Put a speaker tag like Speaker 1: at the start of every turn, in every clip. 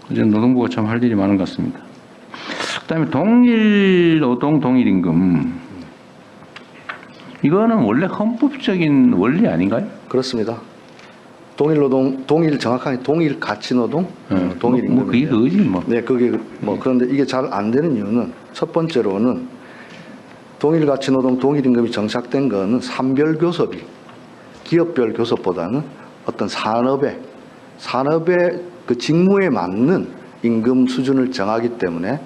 Speaker 1: 이제 노동부가 참 할 일이 많은 것 같습니다. 그다음에 동일 노동 동일 임금 이거는 원래 헌법적인 원리 아닌가요?
Speaker 2: 그렇습니다. 동일 노동, 정확하게 동일 가치 노동, 동일 임금.
Speaker 1: 그게 그거지 뭐.
Speaker 2: 네, 그게 그런데 이게 잘 안 되는 이유는 첫 번째로는 동일 가치 노동, 동일 임금이 정착된 거는 산별 교섭이 기업별 교섭보다는 어떤 산업의 그 직무에 맞는 임금 수준을 정하기 때문에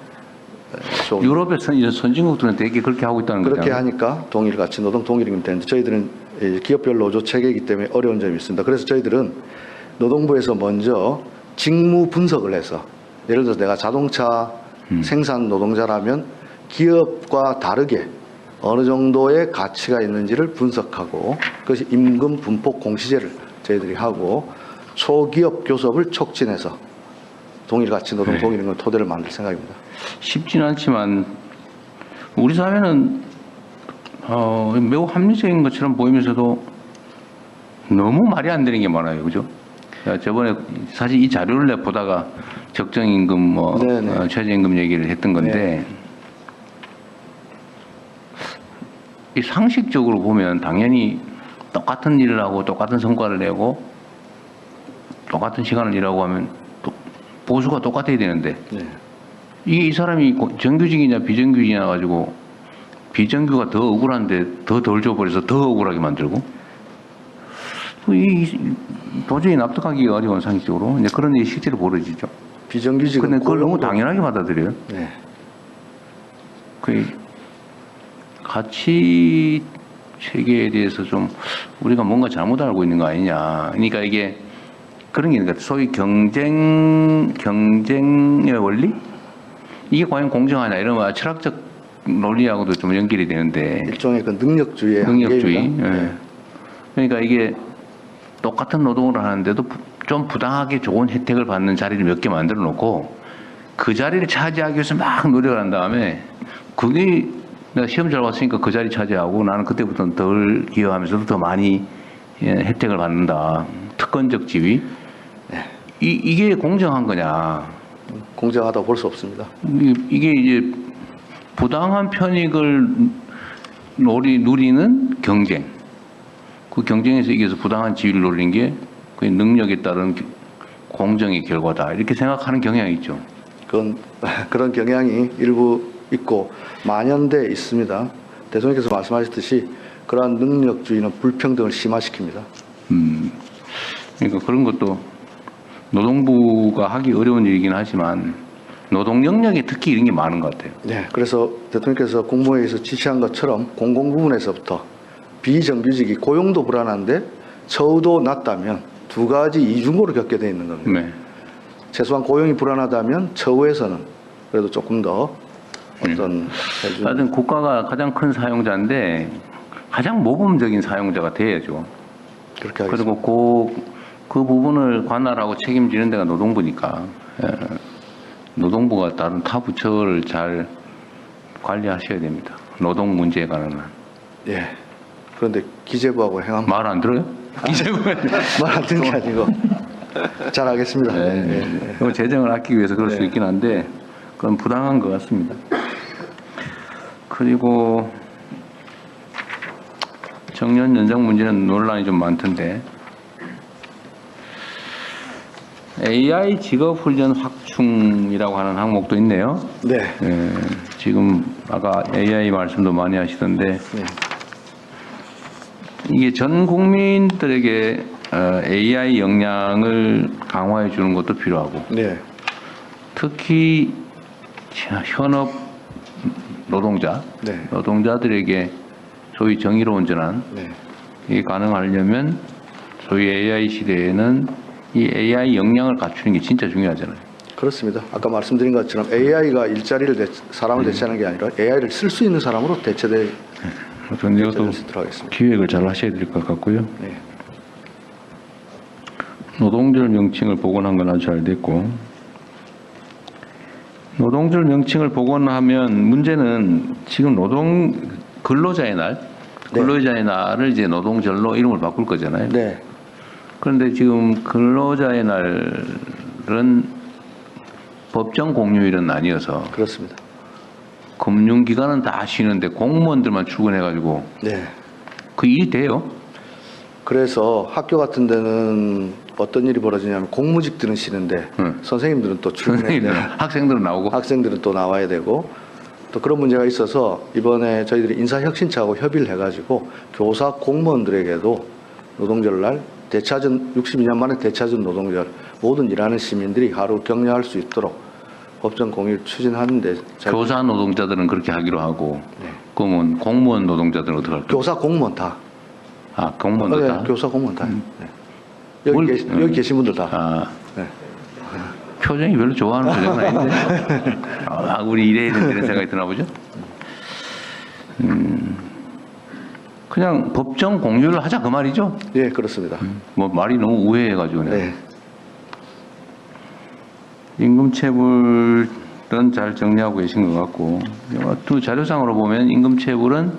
Speaker 2: 좀
Speaker 1: 유럽의 선진국들은 되게 그렇게 하고 있다는 거죠.
Speaker 2: 그렇게 하니까 동일 가치 노동, 동일 임금 되는데 저희들은 기업별 노조 체계이기 때문에 어려운 점이 있습니다. 그래서 저희들은 노동부에서 먼저 직무 분석을 해서 예를 들어서 내가 자동차 생산 노동자라면 기업과 다르게 어느 정도의 가치가 있는지를 분석하고 그것이 임금 분포 공시제를 저희들이 하고 초기업 교섭을 촉진해서 동일 가치 노동, 동일 임금 토대를 만들 생각입니다.
Speaker 1: 쉽지는 않지만 우리 사회는 매우 합리적인 것처럼 보이면서도 너무 말이 안 되는 게 많아요, 그죠? 저번에 사실 이 자료를 내 보다가 적정임금, 최저임금 얘기를 했던 건데 이 상식적으로 보면 당연히 똑같은 일을 하고 똑같은 성과를 내고 똑같은 시간을 일하고 하면 보수가 똑같아야 되는데 이게 이 사람이 정규직이냐 비정규직이냐 가지고 비정규가 더 억울한데 더 덜 줘버려서 더 억울하게 만들고 도저히 납득하기가 어려운 상식적으로 이제 그런 일이 실제로 벌어지죠.
Speaker 2: 비정규직은
Speaker 1: 근데 그걸 너무 당연하게 받아들여요.
Speaker 2: 네.
Speaker 1: 그 가치 체계에 대해서 좀 우리가 뭔가 잘못 알고 있는 거 아니냐. 그러니까 이게 그런 게 있는 것 같아요. 소위 경쟁의 원리? 이게 과연 공정하냐 이런 철학적 논리하고도 좀 연결이 되는데
Speaker 2: 일종의 그 능력주의의
Speaker 1: 능력주의.
Speaker 2: 한계입니다.
Speaker 1: 예. 그러니까 이게 똑같은 노동을 하는데도 좀 부당하게 좋은 혜택을 받는 자리를 몇 개 만들어 놓고 그 자리를 차지하기 위해서 막 노력을 한 다음에 그게 내가 시험 잘 봤으니까 그 자리 차지하고 나는 그때부터는 덜 기여하면서도 더 많이 혜택을 받는다. 특권적 지위. 이게 공정한 거냐?
Speaker 2: 공정하다고 볼 수 없습니다.
Speaker 1: 이게 이제 부당한 편익을 누리는 경쟁. 그 경쟁에서 이겨서 부당한 지위를 노리는 게 그 능력에 따른 공정의 결과다. 이렇게 생각하는 경향이 있죠.
Speaker 2: 그런 경향이 일부 있고 만연돼 있습니다. 대통령께서 말씀하셨듯이 그러한 능력주의는 불평등을 심화시킵니다.
Speaker 1: 그러니까 그런 것도 노동부가 하기 어려운 일이긴 하지만 노동 영역에 특히 이런 게 많은 것 같아요.
Speaker 2: 네, 그래서 대통령께서 국무회의에서 지시한 것처럼 공공 부문에서부터 비정규직이 고용도 불안한데 처우도 낮다면 두 가지 이중으로 겪게 돼 있는 겁니다.
Speaker 1: 네.
Speaker 2: 최소한 고용이 불안하다면 처우에서는 그래도 조금 더 어떤
Speaker 1: 하여튼 국가가 가장 큰 사용자인데 가장 모범적인 사용자가 돼야죠.
Speaker 2: 그렇게 하겠습니다.
Speaker 1: 그리고 그 부분을 관할하고 책임지는 데가 노동부니까 노동부가 다른 타 부처를 잘 관리하셔야 됩니다. 노동 문제에 관한 한.
Speaker 2: 예. 그런데 기재부하고 행안
Speaker 1: 말 안 들어요? 기재부
Speaker 2: 말 안 듣는 게 아니고 잘 하겠습니다.
Speaker 1: 네. 재정을 아끼기 위해서 그럴 수 있긴 한데 그건 부당한 것 같습니다. 그리고 정년 연장 문제는 논란이 좀 많던데 AI 직업 훈련 확충이라고 하는 항목도 있네요.
Speaker 2: 네.
Speaker 1: 지금 아까 AI 말씀도 많이 하시던데
Speaker 2: 네.
Speaker 1: 이게 전 국민들에게 AI 역량을 강화해 주는 것도 필요하고
Speaker 2: 네.
Speaker 1: 특히 현업 노동자들에게 소위 정의로운 전환 이 가능하려면 소위 AI 시대에는 이 AI 역량을 갖추는 게 진짜 중요하잖아요.
Speaker 2: 그렇습니다. 아까 말씀드린 것처럼 AI가 일자리를 사람을 대체하는 게 아니라 AI를 쓸 수 있는 사람으로 대체될
Speaker 1: 이것도 기획을 잘 하셔야 될 것 같고요.
Speaker 2: 네.
Speaker 1: 노동절 명칭을 복원한 건 아주 잘 됐고 노동절 명칭을 복원하면 문제는 지금 근로자의 날을 이제 노동절로 이름을 바꿀 거잖아요.
Speaker 2: 네.
Speaker 1: 그런데 지금 근로자의 날은 법정 공휴일은 아니어서
Speaker 2: 그렇습니다.
Speaker 1: 금융기관은 다 쉬는데 공무원들만 출근해가지고
Speaker 2: 네.
Speaker 1: 그 일이 돼요?
Speaker 2: 그래서 학교 같은 데는 어떤 일이 벌어지냐면 공무직들은 쉬는데 선생님들은 또 출근해야 돼요.
Speaker 1: 학생들은 나오고
Speaker 2: 학생들은 또 나와야 되고 또 그런 문제가 있어서 이번에 저희들이 인사혁신처하고 협의를 해가지고 교사 공무원들에게도 노동절 날 되찾은 62년 만에 되찾은 노동절 모든 일하는 시민들이 하루 격려할 수 있도록 법정 공휴일 추진하는데
Speaker 1: 교사 노동자들은 그렇게 하기로 하고
Speaker 2: 네.
Speaker 1: 그러면 공무원 노동자들은 어떻게 할까요?
Speaker 2: 교사 공무원 다.
Speaker 1: 아 공무원도
Speaker 2: 네,
Speaker 1: 다?
Speaker 2: 교사 공무원 다. 네. 여기 계신 분들 다.
Speaker 1: 아,
Speaker 2: 네.
Speaker 1: 표정이 별로 좋아하는 표정은 아닌데 아, 우리 이래야 된다는 생각이 드나 보죠? 그냥 법정 공휴일을 하자 그 말이죠?
Speaker 2: 예, 그렇습니다.
Speaker 1: 뭐 말이 너무 우회해가지고
Speaker 2: 네.
Speaker 1: 임금체불은 잘 정리하고 계신 것 같고 또 자료상으로 보면 임금체불은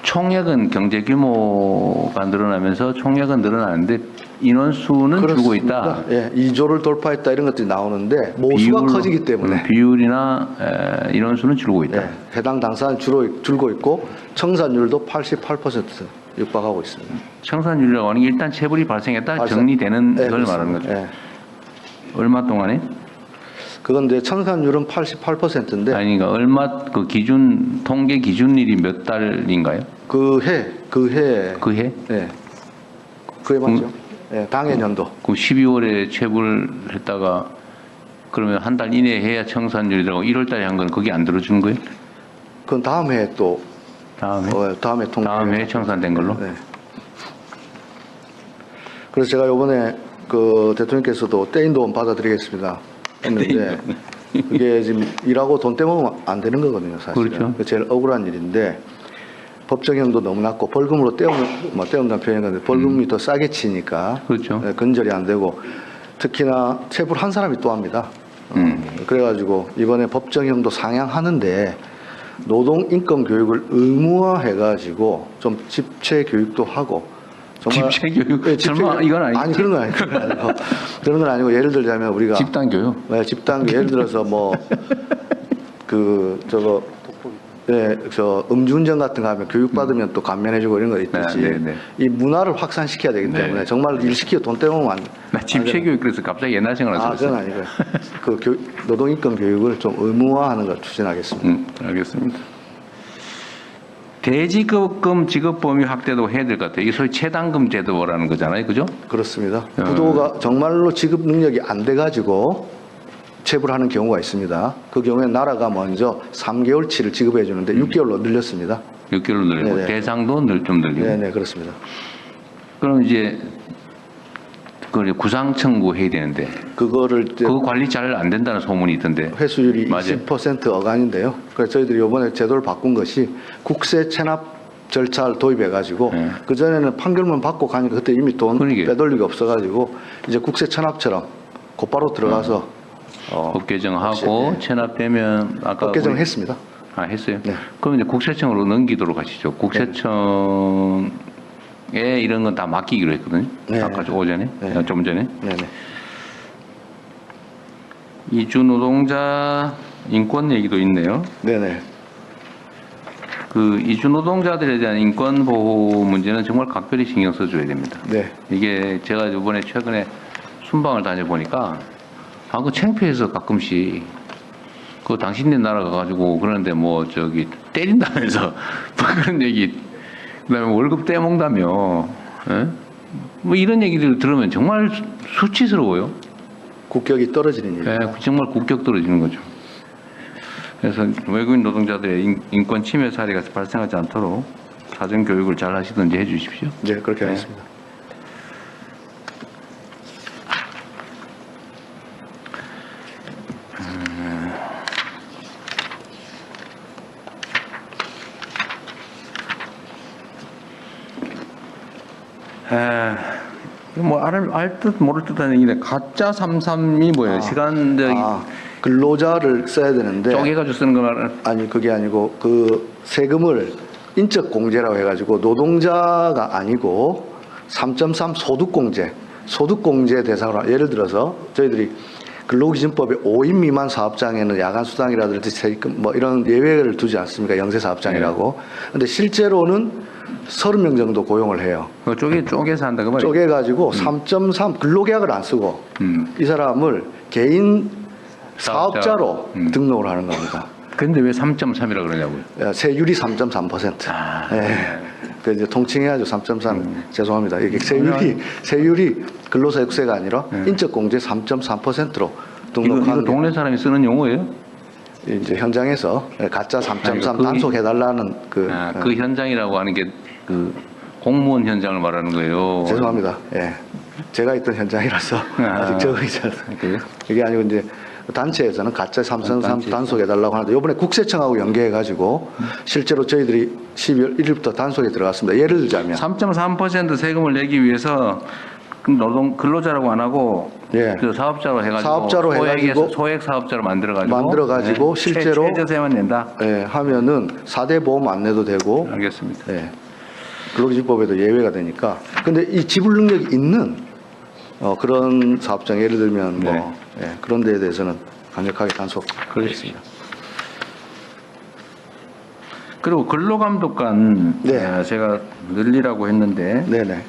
Speaker 1: 총액은 경제 규모가 늘어나면서 총액은 늘어나는데 인원수는 줄고 있다.
Speaker 2: 예, 2조를 돌파했다 이런 것들이 나오는데 모수가 커지기 때문에
Speaker 1: 비율이나 인원수는 줄고 있다.
Speaker 2: 예, 해당 당사는 줄고 있고 청산율도 88% 육박하고 있습니다.
Speaker 1: 청산율이라고 하는 게 일단 체불이 발생했다 정리되는
Speaker 2: 예,
Speaker 1: 걸
Speaker 2: 그렇습니다.
Speaker 1: 말하는 거죠.
Speaker 2: 예.
Speaker 1: 얼마 동안에?
Speaker 2: 그건데 청산율은 88%인데
Speaker 1: 아니 그러니까 얼마 그 기준 통계 기준일이 몇 달인가요?
Speaker 2: 그 해
Speaker 1: 그 해?
Speaker 2: 예. 그해 맞죠? 예, 당해년도.
Speaker 1: 그 12월에 체불했다가 그러면 한 달 이내에 해야 청산율이라고 1월 달에 한 건 거기 안 들어주는 거예요?
Speaker 2: 그건 다음 해에 또 다음에 통계.
Speaker 1: 다음 해에 청산된 걸로?
Speaker 2: 네. 그래서 제가 이번에 그 대통령께서도 떼인 돈 받아드리겠습니다 했는데 그게 지금 일하고 돈 떼먹으면 안 되는 거거든요, 사실은.
Speaker 1: 그렇죠.
Speaker 2: 그게 제일 억울한 일인데 법정형도 너무 낮고 벌금으로 떼운다는 표현이 건데 벌금이 더 싸게 치니까
Speaker 1: 그렇죠.
Speaker 2: 네, 근절이 안 되고 특히나 체불 한 사람이 또 합니다. 그래가지고 이번에 법정형도 상향하는데 노동 인권 교육을 의무화해가지고 좀 집체 교육도 하고 정말
Speaker 1: 집체 교육?
Speaker 2: 네,
Speaker 1: 설마 이건 아니겠지?
Speaker 2: 아니 그런 건 아니고 그런 건 아니고 예를 들자면 우리가
Speaker 1: 집단 교육?
Speaker 2: 네, 집단 예를 들어서 뭐 그 저거 네, 저 음주운전 같은 거 하면 교육받으면 또 감면해주고 이런 거 있듯이
Speaker 1: 네, 네, 네.
Speaker 2: 이 문화를 확산시켜야 되기
Speaker 1: 네.
Speaker 2: 때문에 정말 일 시키고 돈 떼먹으면 안
Speaker 1: 나 집체 교육 그래서 갑자기 옛날 생각나서
Speaker 2: 아, 그건 아니고요. 그 노동인권 교육을 좀 의무화하는 걸 추진하겠습니다.
Speaker 1: 알겠습니다. 대지급금 지급 범위 확대도 해야 될 것 같아요. 이게 소위 체당금 제도라는 거잖아요, 그죠?
Speaker 2: 그렇습니다. 부도가 정말로 지급 능력이 안 돼가지고 체불하는 경우가 있습니다. 그 경우에 나라가 먼저 3개월치를 지급해 주는데 6개월로 늘렸습니다.
Speaker 1: 6개월로 늘리고
Speaker 2: 네네.
Speaker 1: 대상도 좀 늘리고.
Speaker 2: 네, 그렇습니다.
Speaker 1: 그럼 이제 그 구상 청구해야 되는데
Speaker 2: 그거를 이제
Speaker 1: 그 관리 잘 안 된다는 소문이 있던데.
Speaker 2: 회수율이
Speaker 1: 맞아요.
Speaker 2: 20% 어간인데요. 그래서 저희들이 이번에 제도를 바꾼 것이 국세 체납 절차를 도입해가지고
Speaker 1: 네.
Speaker 2: 그 전에는 판결문 받고 가니까 그때 이미 돈
Speaker 1: 그러게.
Speaker 2: 빼돌리기 없어가지고 이제 국세 체납처럼 곧바로 들어가서
Speaker 1: 법 개정하고
Speaker 2: 네.
Speaker 1: 체납되면 아까
Speaker 2: 법 개정했습니다.
Speaker 1: 아 했어요.
Speaker 2: 네.
Speaker 1: 그럼 이제 국세청으로 넘기도록 하시죠. 국세청에 이런 건 다 맡기기로 했거든요.
Speaker 2: 네.
Speaker 1: 아까 오전에,
Speaker 2: 네.
Speaker 1: 좀 전에.
Speaker 2: 네네.
Speaker 1: 이주 노동자 인권 얘기도 있네요.
Speaker 2: 네네.
Speaker 1: 그 이주 노동자들에 대한 인권 보호 문제는 정말 각별히 신경 써줘야 됩니다.
Speaker 2: 네.
Speaker 1: 이게 제가 이번에 최근에 순방을 다녀보니까 그 창피해서 가끔씩 그 당신네 나라 가가지고 그러는데 뭐 저기 때린다면서 뭐 그런 얘기 그다음에 월급 떼먹다며 예? 뭐 이런 얘기들 들으면 정말 수치스러워요.
Speaker 2: 국격이 떨어지는 일.
Speaker 1: 예, 정말 국격 떨어지는 거죠. 그래서 외국인 노동자들의 인권 침해 사례가 발생하지 않도록 사전 교육을 잘 하시든지 해주십시오.
Speaker 2: 네, 그렇게
Speaker 1: 네.
Speaker 2: 하겠습니다.
Speaker 1: 뭐 알 듯 모를 듯한 얘기인데 가짜 33이 뭐예요? 시간적
Speaker 2: 근로자를 써야 되는데
Speaker 1: 쪼개가지고 쓰는 거 말은
Speaker 2: 아니 그게 아니고 그 세금을 인적 공제라고 해가지고 노동자가 아니고 3.3 소득 공제 대상으로 예를 들어서 저희들이 근로기준법의 5인 미만 사업장에는 야간 수당이라든지 세금 뭐 이런 예외를 두지 않습니까? 영세 사업장이라고. 근데 실제로는 30명 정도 고용을 해요.
Speaker 1: 그 쪼개서 한다 그 말이에요.
Speaker 2: 쪼개가지고 3.3 근로계약을 안 쓰고 이 사람을 개인 사업자로 등록을 하는 겁니다.
Speaker 1: 근데 왜 3.3이라 그러냐고요?
Speaker 2: 세율이 3.3%. 예. 그 이제 통칭해야죠. 3.3. 죄송합니다. 이게 세율이 근로소득세가 아니라 인적공제 3.3%로
Speaker 1: 이거
Speaker 2: 등록하는
Speaker 1: 동네 사람이 쓰는 용어예요?
Speaker 2: 이제 현장에서 가짜 3.3
Speaker 1: 그-
Speaker 2: 단속해달라는 그
Speaker 1: 그 현장이라고 하는 게 그 공무원 현장을 말하는 거예요.
Speaker 2: 죄송합니다. 예. 제가 있던 현장이라서 아직 적응이지 않습니다.
Speaker 1: 그래요?
Speaker 2: 이게 아니고 이제 단체에서는 가짜 3.3
Speaker 1: 단체에서.
Speaker 2: 단속해달라고 하는데 이번에 국세청하고 연계해가지고 실제로 저희들이 12월 1일부터 단속에 들어갔습니다. 예를 들자면
Speaker 1: 3.3% 세금을 내기 위해서 노동 근로자라고 안 하고
Speaker 2: 예.
Speaker 1: 그 사업자로 해가지고
Speaker 2: 사업자로 해가지고
Speaker 1: 소액 사업자로 만들어가지고
Speaker 2: 만들어가지고 실제로
Speaker 1: 최저세만 낸다.
Speaker 2: 예, 하면은 4대 보험 안 내도 되고
Speaker 1: 알겠습니다.
Speaker 2: 예. 근로기준법에도 예외가 되니까. 근데 이 지불 능력이 있는 그런 사업장 예를 들면 뭐
Speaker 1: 네.
Speaker 2: 예, 그런 데에 대해서는 강력하게 단속하겠습니다.
Speaker 1: 그리고 근로감독관
Speaker 2: 네.
Speaker 1: 제가 늘리라고 했는데
Speaker 2: 네네.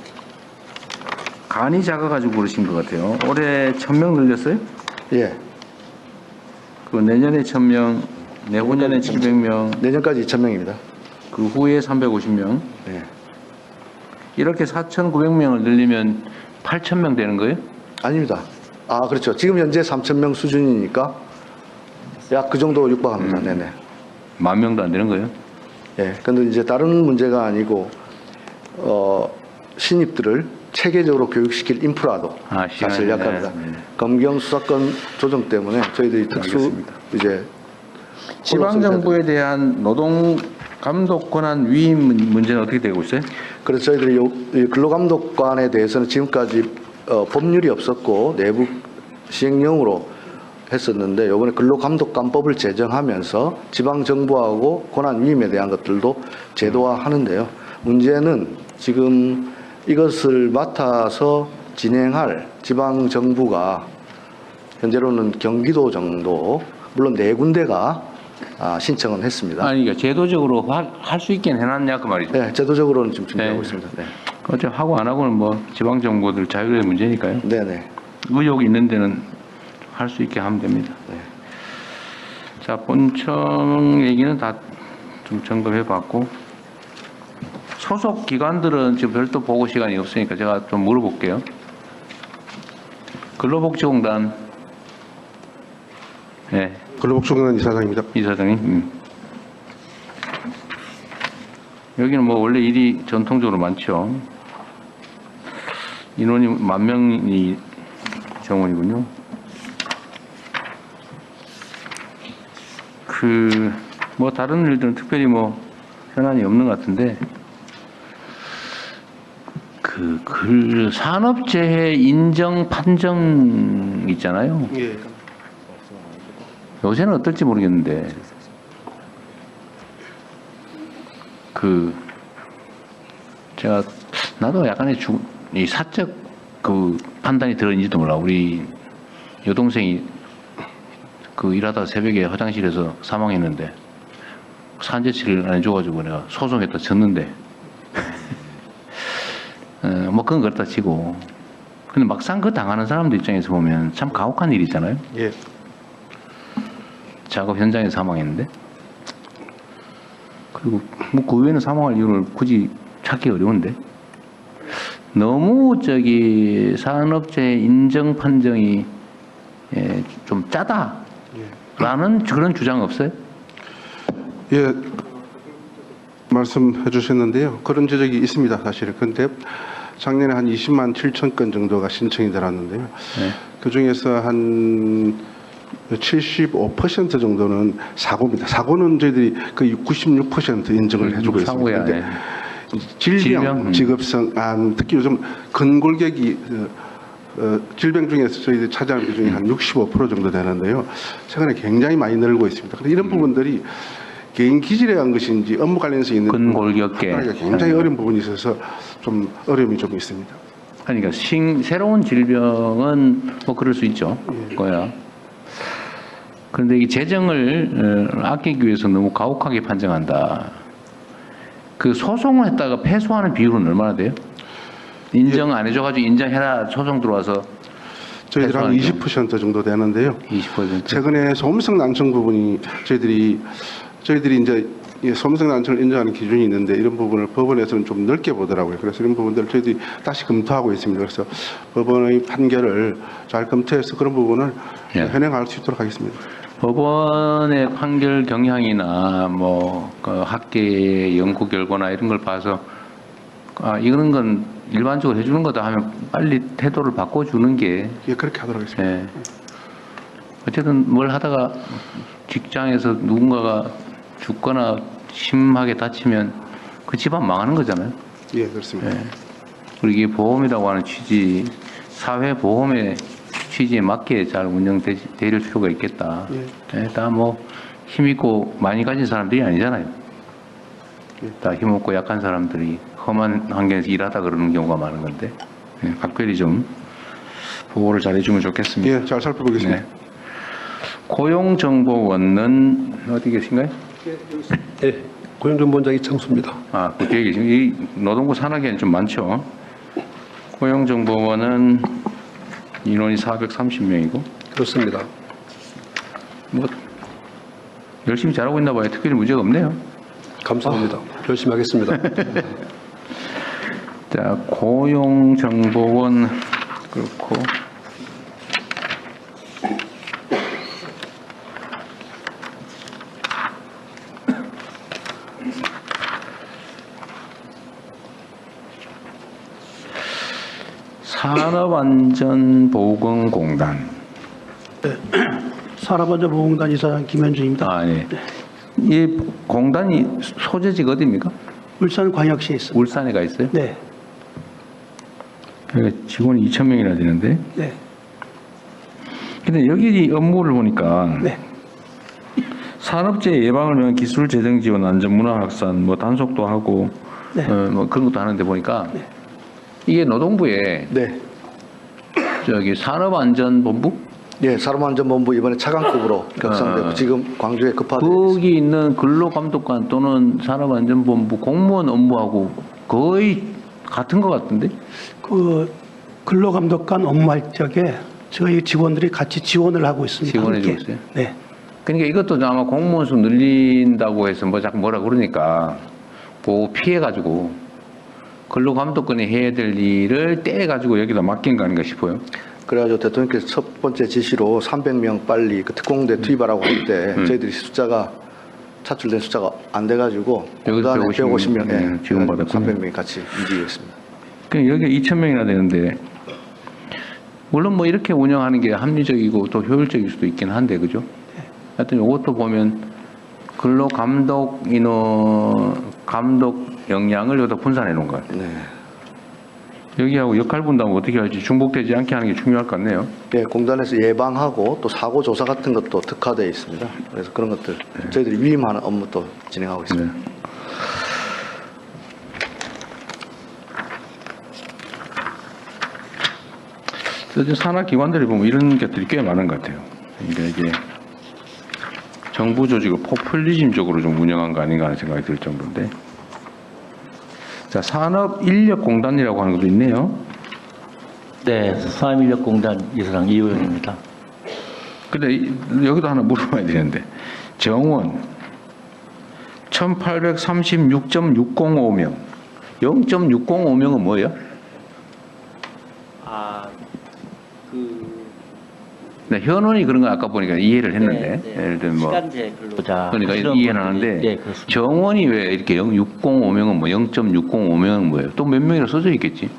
Speaker 1: 간이 작아가지고 그러신 것 같아요. 올해 1,000명 늘렸어요?
Speaker 2: 예.
Speaker 1: 그 내년에 1,000명, 내후년에 700명,
Speaker 2: 내년까지 2,000명입니다.
Speaker 1: 그 후에 350명.
Speaker 2: 예.
Speaker 1: 이렇게 4,900명을 늘리면 8,000명 되는 거예요?
Speaker 2: 아닙니다. 아, 그렇죠. 지금 현재 3,000명 수준이니까 약 그 정도 육박합니다. 네네.
Speaker 1: 10,000명도 안 되는 거예요?
Speaker 2: 예. 근데 이제 다른 문제가 아니고, 신입들을 체계적으로 교육시킬 인프라도 사실
Speaker 1: 시간이,
Speaker 2: 약합니다.
Speaker 1: 네.
Speaker 2: 검경 수사권 조정 때문에 저희들이 특수
Speaker 1: 알겠습니다.
Speaker 2: 이제
Speaker 1: 지방정부에 대한 노동 감독 권한 위임 문제는 어떻게 되고 있어요?
Speaker 2: 그래서 저희들이 이 근로감독관에 대해서는 지금까지 법률이 없었고 내부 시행령으로 했었는데 이번에 근로감독관법을 제정하면서 지방정부하고 권한 위임에 대한 것들도 제도화하는데요. 문제는 지금 이것을 맡아서 진행할 지방정부가 현재로는 경기도 정도 물론 4군데가 신청은 했습니다.
Speaker 1: 아니, 그러니까 제도적으로 할 수 있게 해놨냐 그 말이죠.
Speaker 2: 네, 제도적으로는 지금 준비하고
Speaker 1: 네.
Speaker 2: 있습니다. 네.
Speaker 1: 어차피 하고 안 하고는 뭐 지방정부들 자율의 문제니까요.
Speaker 2: 네네.
Speaker 1: 의혹이 있는 데는 할 수 있게 하면 됩니다.
Speaker 2: 네.
Speaker 1: 자, 본청 얘기는 다 좀 점검해 봤고, 소속 기관들은 지금 별도 보고 시간이 없으니까 제가 좀 물어볼게요. 근로복지공단, 네,
Speaker 3: 근로복지공단 이사장입니다.
Speaker 1: 이사장님. 여기는 뭐 원래 일이 전통적으로 많죠. 인원이 10,000명이 정원이군요. 뭐 다른 일들은 특별히 뭐 현안이 없는 것 같은데 그 산업재해 인정 판정 있잖아요.
Speaker 3: 예.
Speaker 1: 요새는 어떨지 모르겠는데 제가 나도 약간의 이 사적 그 판단이 들어있는지도 몰라. 우리 여동생이 일하다가 새벽에 화장실에서 사망했는데 산재치를 안 해줘가지고 내가 소송했다 졌는데 뭐 그건 그렇다 치고 근데 막상 그 당하는 사람들 입장에서 보면 참 가혹한 일이잖아요.
Speaker 3: 예.
Speaker 1: 작업 현장에서 사망했는데 그리고 뭐 그 외에는 사망할 이유를 굳이 찾기 어려운데 너무 산업재해 인정 판정이 좀 짜다라는 그런 주장 없어요?
Speaker 3: 예. 말씀해 주셨는데요. 그런 지적이 있습니다, 사실. 근데 작년에 한 20만 7천 건 정도가 신청이 들어왔는데요.
Speaker 1: 네.
Speaker 3: 그 중에서 한 75% 정도는 사고입니다. 사고는 저희들이 거의 96% 인정을 해주고 있습니다.
Speaker 1: 사고야.
Speaker 3: 근데
Speaker 1: 네.
Speaker 3: 질병, 직업성, 특히 요즘 근골격이 질병 중에서 저희들이 차지하는 비중이 한 65% 정도 되는데요. 최근에 굉장히 많이 늘고 있습니다. 그런데 이런 부분들이 개인 기질에 한 것인지 업무 관련해서 있는
Speaker 1: 근골격계
Speaker 3: 판단하기가 굉장히 어려운 부분이 있어서 좀 어려움이 좀 있습니다.
Speaker 1: 그러니까 새로운 질병은 뭐 그럴 수 있죠. 거야. 그런데 이 재정을 아끼기 위해서 너무 가혹하게 판정한다. 그 소송을 했다가 패소하는 비율은 얼마나 돼요? 인정 안 해줘가지고 인정해라 소송 들어와서
Speaker 3: 저희들 한
Speaker 1: 패소하는
Speaker 3: 20% 정도 되는데요.
Speaker 1: 20%.
Speaker 3: 최근에 소음성 난청 부분이 저희들이 이제 이 소음성 난청을 인정하는 기준이 있는데 이런 부분을 법원에서는 좀 넓게 보더라고요. 그래서 이런 부분들을 저희들이 다시 검토하고 있습니다. 그래서 법원의 판결을 잘 검토해서 그런 부분을
Speaker 1: 예.
Speaker 3: 현행할 수 있도록 하겠습니다.
Speaker 1: 법원의 판결 경향이나 그 학계의 연구 결과나 이런 걸 봐서 이런 건 일반적으로 해주는 거다 하면 빨리 태도를 바꿔주는 게
Speaker 3: 예, 그렇게 하도록 하겠습니다.
Speaker 1: 예. 어쨌든 뭘 하다가 직장에서 누군가가 죽거나 심하게 다치면 그 집안 망하는 거잖아요.
Speaker 3: 예, 그렇습니다.
Speaker 1: 예. 그리고 이게 보험이라고 하는 취지, 사회보험의 취지에 맞게 잘 운영될 필요가 있겠다.
Speaker 3: 예.
Speaker 1: 다 뭐 힘있고 많이 가진 사람들이 아니잖아요. 다 힘없고 약한 사람들이 험한 환경에서 일하다 그러는 경우가 많은 건데 각별히 좀 보호를 잘 해주면 좋겠습니다.
Speaker 3: 예, 잘 살펴보겠습니다.
Speaker 1: 네. 고용정보원은 어디 계신가요?
Speaker 4: 네, 고용정보원장 이창수입니다.
Speaker 1: 그 뒤에 계신 이 노동부 산하계는 좀 많죠. 고용정보원은 인원이 430명이고
Speaker 4: 그렇습니다.
Speaker 1: 뭐 열심히 잘하고 있나 봐요. 특별히 문제가 없네요.
Speaker 4: 감사합니다. 열심히 하겠습니다.
Speaker 1: 자, 고용정보원 그렇고 산업안전보건공단.
Speaker 5: 산업안전보건공단 이사장 김현준입니다.
Speaker 1: 예. 이 공단이 소재지가 어디입니까?
Speaker 5: 울산광역시에 있습니다.
Speaker 1: 울산에 가 있어요?
Speaker 5: 네,
Speaker 1: 그러니까 직원이 2,000명이나 되는데.
Speaker 5: 네,
Speaker 1: 근데 여기 업무를 보니까
Speaker 5: 네.
Speaker 1: 산업재해 예방을 위한 기술 재정 지원, 안전 문화 확산, 뭐 단속도 하고
Speaker 5: 네.
Speaker 1: 뭐 그런 것도 하는데 보니까
Speaker 5: 네.
Speaker 1: 이게 노동부에
Speaker 2: 네.
Speaker 1: 저기 산업안전본부
Speaker 2: 예, 산업안전본부 이번에 차관급으로 격상되고 지금 광주에 급파되어 있습니다.
Speaker 1: 거기 있는 근로감독관 또는 산업안전본부 공무원 업무하고 거의 같은 것 같은데?
Speaker 5: 그 근로감독관 업무할 적에 저희 직원들이 같이 지원을 하고 있습니다.
Speaker 1: 지원해주고
Speaker 5: 함께.
Speaker 1: 있어요?
Speaker 5: 네,
Speaker 1: 그러니까 이것도 아마 공무원 수 늘린다고 해서 뭐 자꾸 뭐라 그러니까 그 피해가지고 근로감독관이 해야 될 일을 떼가지고 여기다 맡긴 거 아닌가 싶어요.
Speaker 2: 그래가지고 대통령께서 첫 번째 지시로 300명 빨리 그 특공대 투입하라고 할 때 저희들이 숫자가 차출된 숫자가 안 돼가지고
Speaker 1: 여기서
Speaker 2: 공단에 150명,
Speaker 1: 150명, 지금 받았군요.
Speaker 2: 300명이 같이 움직이고 있습니다.
Speaker 1: 그러니까 여기 2,000명이나 되는데 물론 뭐 이렇게 운영하는 게 합리적이고 또 효율적일 수도 있긴 한데 그죠? 하여튼 이것도 보면 근로감독 감독 역량을 여기다 분산해 놓은 거예요.
Speaker 2: 네.
Speaker 1: 여기하고 역할 분담을 어떻게 할지 중복되지 않게 하는 게 중요할 것 같네요.
Speaker 2: 예, 공단에서 예방하고 또 사고 조사 같은 것도 특화되어 있습니다. 그래서 그런 것들 저희들이 위임하는 업무도 진행하고 있습니다.
Speaker 1: 네. 요즘 산하기관들이 보면 이런 것들이 꽤 많은 것 같아요. 그러니까 이게 정부 조직을 포퓰리즘적으로 좀 운영한 거 아닌가 하는 생각이 들 정도인데. 자, 산업인력공단이라고 하는 것도 있네요.
Speaker 6: 네, 산업인력공단 이사장 이호영입니다.
Speaker 1: 근데 여기도 하나 물어봐야 되는데 정원 1836.605명 0.605명은 뭐예요? 네, 현원이 그런 거 아까 보니까 이해를 했는데 예를 들면 뭐
Speaker 6: 시간제 근로자
Speaker 1: 그러니까 이해는 하는데
Speaker 6: 네, 그렇습니다.
Speaker 1: 정원이 왜 이렇게 605명은 뭐 0.605명은 뭐예요? 또 몇 명이나 써져 있겠지?